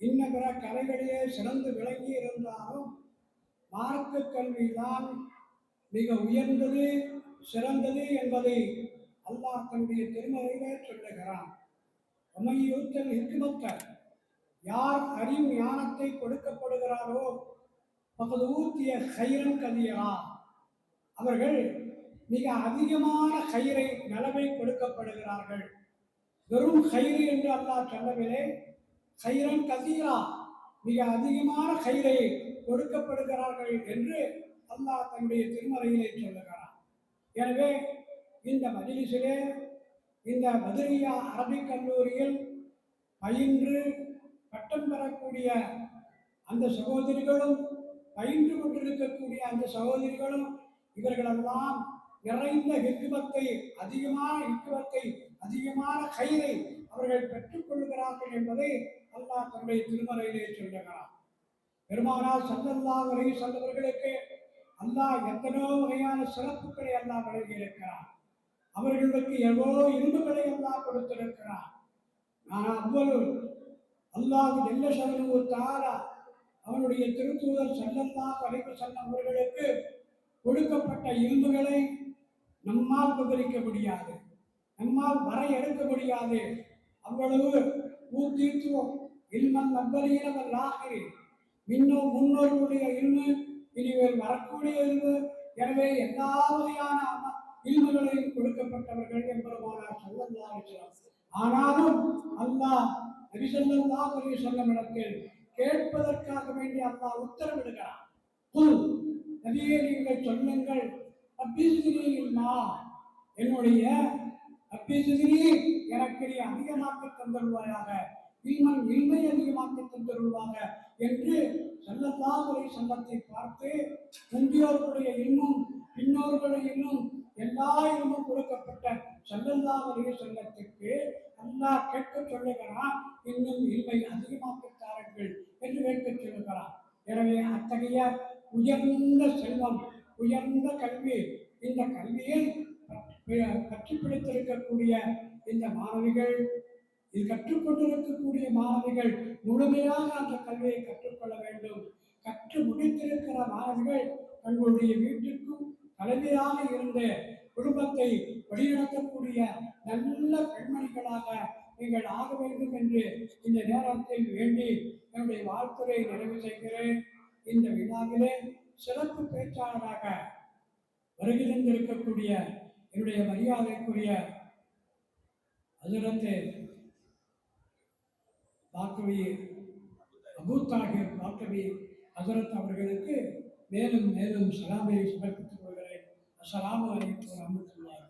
இன்ன பிற கலைகளிலே சிறந்து விளங்கி இருந்தாலும், மார்க்க கல்விதான் மிக உயர்ந்தது, சிறந்தது என்பதை அல்லாஹ் தன்னுடைய திருமறையிலே சொல்லுகிறான். உமையூத்தல் ஹிக்மத்த, யார் அறிவு ஞானத்தை கொடுக்கப்படுகிறாரோ பகது ஊத்திய ஹைரன் கதியரா, அவர்கள் மிக அதிகமான கயிறை நலவை கொடுக்கப்படுகிறார்கள். வெறும் கயிறு என்று அல்லாஹ் சொல்லவில்லை, ஹைரன் கதீரா, மிக அதிகமான கயிறை கொடுக்கப்படுகிறார்கள் என்று அல்லாஹ் தன்னுடைய திருமறையிலே சொல்லுகிறார். எனவே இந்த மஜ்லிஸிலே, இந்த பத்ரியா அரபிக் கல்லூரியில் பயின்று பட்டம் பெறக்கூடிய அந்த சகோதரிகளும், பயின்று கொண்டிருக்கக்கூடிய அந்த சகோதரிகளும், இவர்களெல்லாம் நிறைந்த ஹிக்மத்தை, அதிகமான கயிறை அவர்கள் பெற்றுக்கொள்கிறார்கள் என்பதை அல்லாஹ் தன்னுடைய திருமறையிலே சொல்லுகிறார். பெருமானார் ஸல்லல்லாஹு அலைஹி வஸல்லம் அவர்களுக்கு அல்லாஹ் எத்தனையோ வகையான சிறப்புகளை அல்லாஹ் வழங்கியிருக்கிறார். அவர்களுக்கு எவ்வளோ இரும்புகளை அல்லாஹ் கொடுத்திருக்கிறார். ஆனால் அவ்வளவு அல்லாஹ் ஜல்ல ஷஅனுஹு தஆலா அவனுடைய திருத்தூதர் ஸல்லல்லாஹு அலைஹி வஸல்லம் அவர்களுக்கு கொடுக்கப்பட்ட இரும்புகளை நம்மால் விவரிக்க முடியாது, நம்மால் வரையறுக்க முடியாது. அவ்வளவு ஊத்தீத்துவம் இல்மன் அவ்வலீன வல் ஆகிரீன், முன்னோர்களுடைய இல்மு, இனிமேல் வரக்கூடிய இல்மு, எனவே எல்லா வகையான இல்முகளையும் கொடுக்கப்பட்டவர்கள் எம்பெருமானார் ஸல்லல்லாஹு அலைஹி வஸல்லம். ஆனாலும் அல்லாஹ் நபி ஸல்லல்லாஹு அலைஹி வஸல்லம் இடத்தில் கேட்பதற்காக வேண்டி அல்லாஹ் உத்தரவிடுகிறார். குல், நபியே நீங்கள் சொல்லுங்கள், அப்பிஸ்திரீல்மா, என்னுடைய அப்பிஸ்திரீ, எனக்கு நீ அதிகமாக்க தந்தருவாயாக, இல்மை அதிகமாக்க தந்தருவாக, என்று ஸல்லல்லாஹு அலைஹி வஸல்லத்தை பார்த்து முந்தியோர்களுடைய இன்னும் பின்னோர்களுடைய இன்னும் எல்லா இன்னும் கொடுக்கப்பட்ட ஸல்லல்லாஹு அலைஹி வஸல்லத்திற்கு அல்லாஹ் கேட்க சொல்லுகிறான், இன்னும் இல்மை அதிகமாக்கி தாருங்கள் என்று கேட்க சொல்லுகிறான். எனவே அத்தகைய உயர்ந்த செல்வம், உயர்ந்த கல்வி, இந்த கல்வியை பற்றி பிடித்திருக்கக்கூடிய இந்த மாணவிகள், இது கற்றுக்கொண்டிருக்கக்கூடிய மாணவிகள் முழுமையாக அந்த கல்வியை கற்றுக்கொள்ள வேண்டும். கற்று முடித்திருக்கிற மாணவிகள் தங்களுடைய வீட்டுக்கும் தலைமையாக இருந்த குடும்பத்தை வழிநடத்தக்கூடிய நல்ல பெண்மணிகளாக நீங்கள் ஆக வேண்டும் என்று இந்த நேரத்தில் வேண்டி என்னுடைய வாழ்த்துரை நிறைவு செய்கிறேன். இந்த விழாவிலே சிறப்பு பேச்சாளராக வருகை தந்திருக்கக்கூடிய என்னுடைய மரியாதைக்குரிய ஹஜ்ரத் பாக்கவி அபூ தாஹிர் பாக்கவி ஹஜ்ரத் அவர்களுக்கு மேலும் மேலும் சலாமை சமர்ப்பித்துக் கொள்கிறேன். அஸ்ஸலாமு அலைக்கும் வரஹ்மத்துல்லாஹி.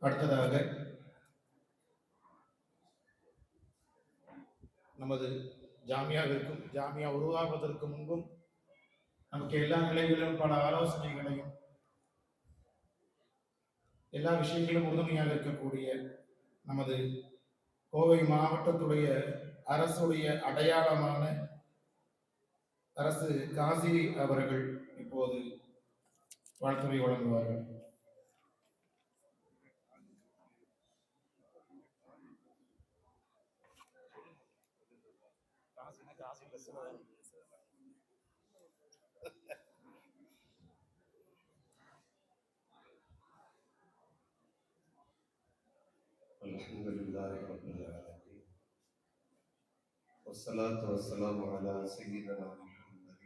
அடுத்ததாக நமது ஜாமியாவிற்கும் ஜாமியா உருவாவதற்கு முன்பும் நமக்கு எல்லா நிலைகளிலும் பல ஆலோசனைகளையும் எல்லா விஷயங்களும் உறுதுணையாக இருக்கக்கூடிய நமது கோவை மாவட்டத்துடைய அரசுடைய அடையாளமான அரசு காசி அவர்கள் இப்போது வாழ்த்துரை வழங்குவார்கள். الحمد لله رب العالمين والصلاة والسلام على سيدنا محمد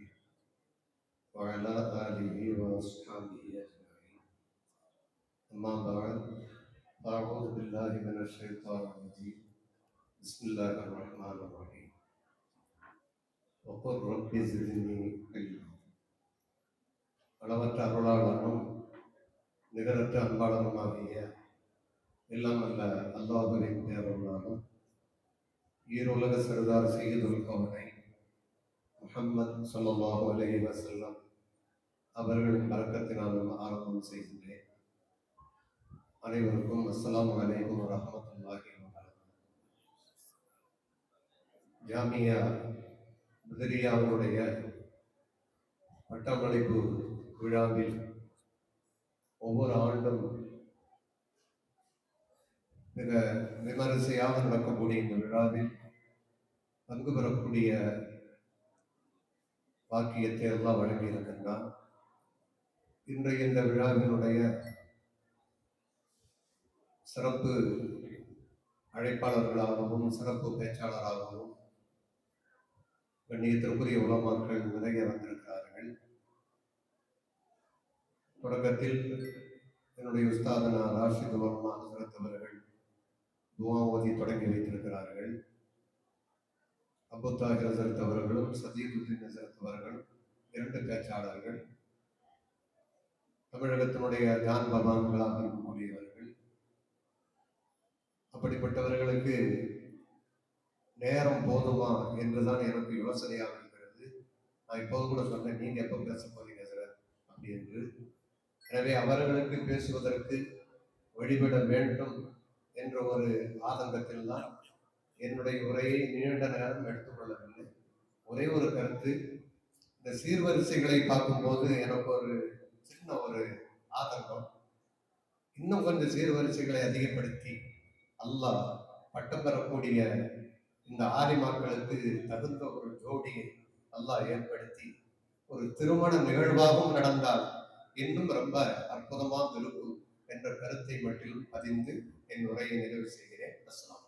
وعلى آله وأصحابه أجمعين. أما بعد، أعوذ بالله من الشيطان الرجيم. بسم الله الرحمن الرحيم. وقل رب زدني علما. அளவற்ற அருளாளனும் நிகரற்ற அன்பாளனுமாகிய எல்லாம் அல்ல அல்லாஹ்வின் பேரருளாலும் ஈருலக சர்தார் சையதுல் கௌனைன் முஹம்மது ஸல்லல்லாஹு அலைஹி வஸல்லம் அவர்களின் பரக்கத்தினாலும் ஆரம்பம் செய்கின்றேன். அனைவருக்கும் அஸ்ஸலாமு அலைக்கும் வரஹ்மத்துல்லாஹி வபரகாத்துஹு. ஜாமியா பத்ரியாவுடைய பட்டமளிப்பு விழாவில் ஒவ்வொரு ஆண்டும் மிக விமரிசையாக நடக்கக்கூடிய இந்த விழாவில் பங்கு பெறக்கூடிய வாக்கியத்தை எல்லாம் வழங்கி இருக்கின்றார். இன்றைய இந்த விழாவினுடைய சிறப்பு அழைப்பாளர்களாகவும் சிறப்பு பேச்சாளராகவும் கண்ணியத்திற்குரிய உலமாக்கள் நிறைய வந்திருக்கிறார்கள். தொடக்கத்தில் என்னுடைய உஸ்தாதனா ராஷித் வர்மா ஹசரத் அவர்கள் துஆ ஓதி தொடங்கி வைத்திருக்கிறார்கள். அபூ தாஹிர் ஹசரத் அவர்களும் சதீதுதீன் ஹசரத் அவர்களும் இரண்டு பேச்சாளர்கள், தமிழகத்தினுடைய ஜான் பபான்களாக இருக்கக்கூடியவர்கள். அப்படிப்பட்டவர்களுக்கு நேரம் போதுமா என்றுதான் எனக்கு யோசனையாக இருக்கிறது. நான் இப்போது கூட சொன்னேன், நீங்க எப்போ பேச போறீங்க சார் அப்படி என்று. எனவே அவர்களுக்கு பேசுவதற்கு வழிபட வேண்டும் என்ற ஒரு ஆதங்கத்தில் தான் என்னுடைய உரையை நீண்ட நேரம் எடுத்துக்கொள்ளவில்லை. ஒரே ஒரு கருத்து, இந்த சீர்வரிசைகளை பார்க்கும்போது எனக்கு ஒரு சின்ன ஒரு ஆதங்கம். இன்னும் கொஞ்சம் சீர்வரிசைகளை அதிகப்படுத்தி அல்லாஹ் பட்டம் பெறக்கூடிய இந்த ஆலிமாக்களுக்கு தகுந்த ஒரு ஜோடியை அல்லாஹ் ஏற்படுத்தி ஒரு திருமண நிகழ்வாகவும் நடந்தால் இன்னும் ரொம்ப அற்புதமாக இருக்கும் என்ற கருத்தை மட்டும் பதிந்து என் உரையை நிறைவு செய்கிறேன். அஸ்ஸலாம்.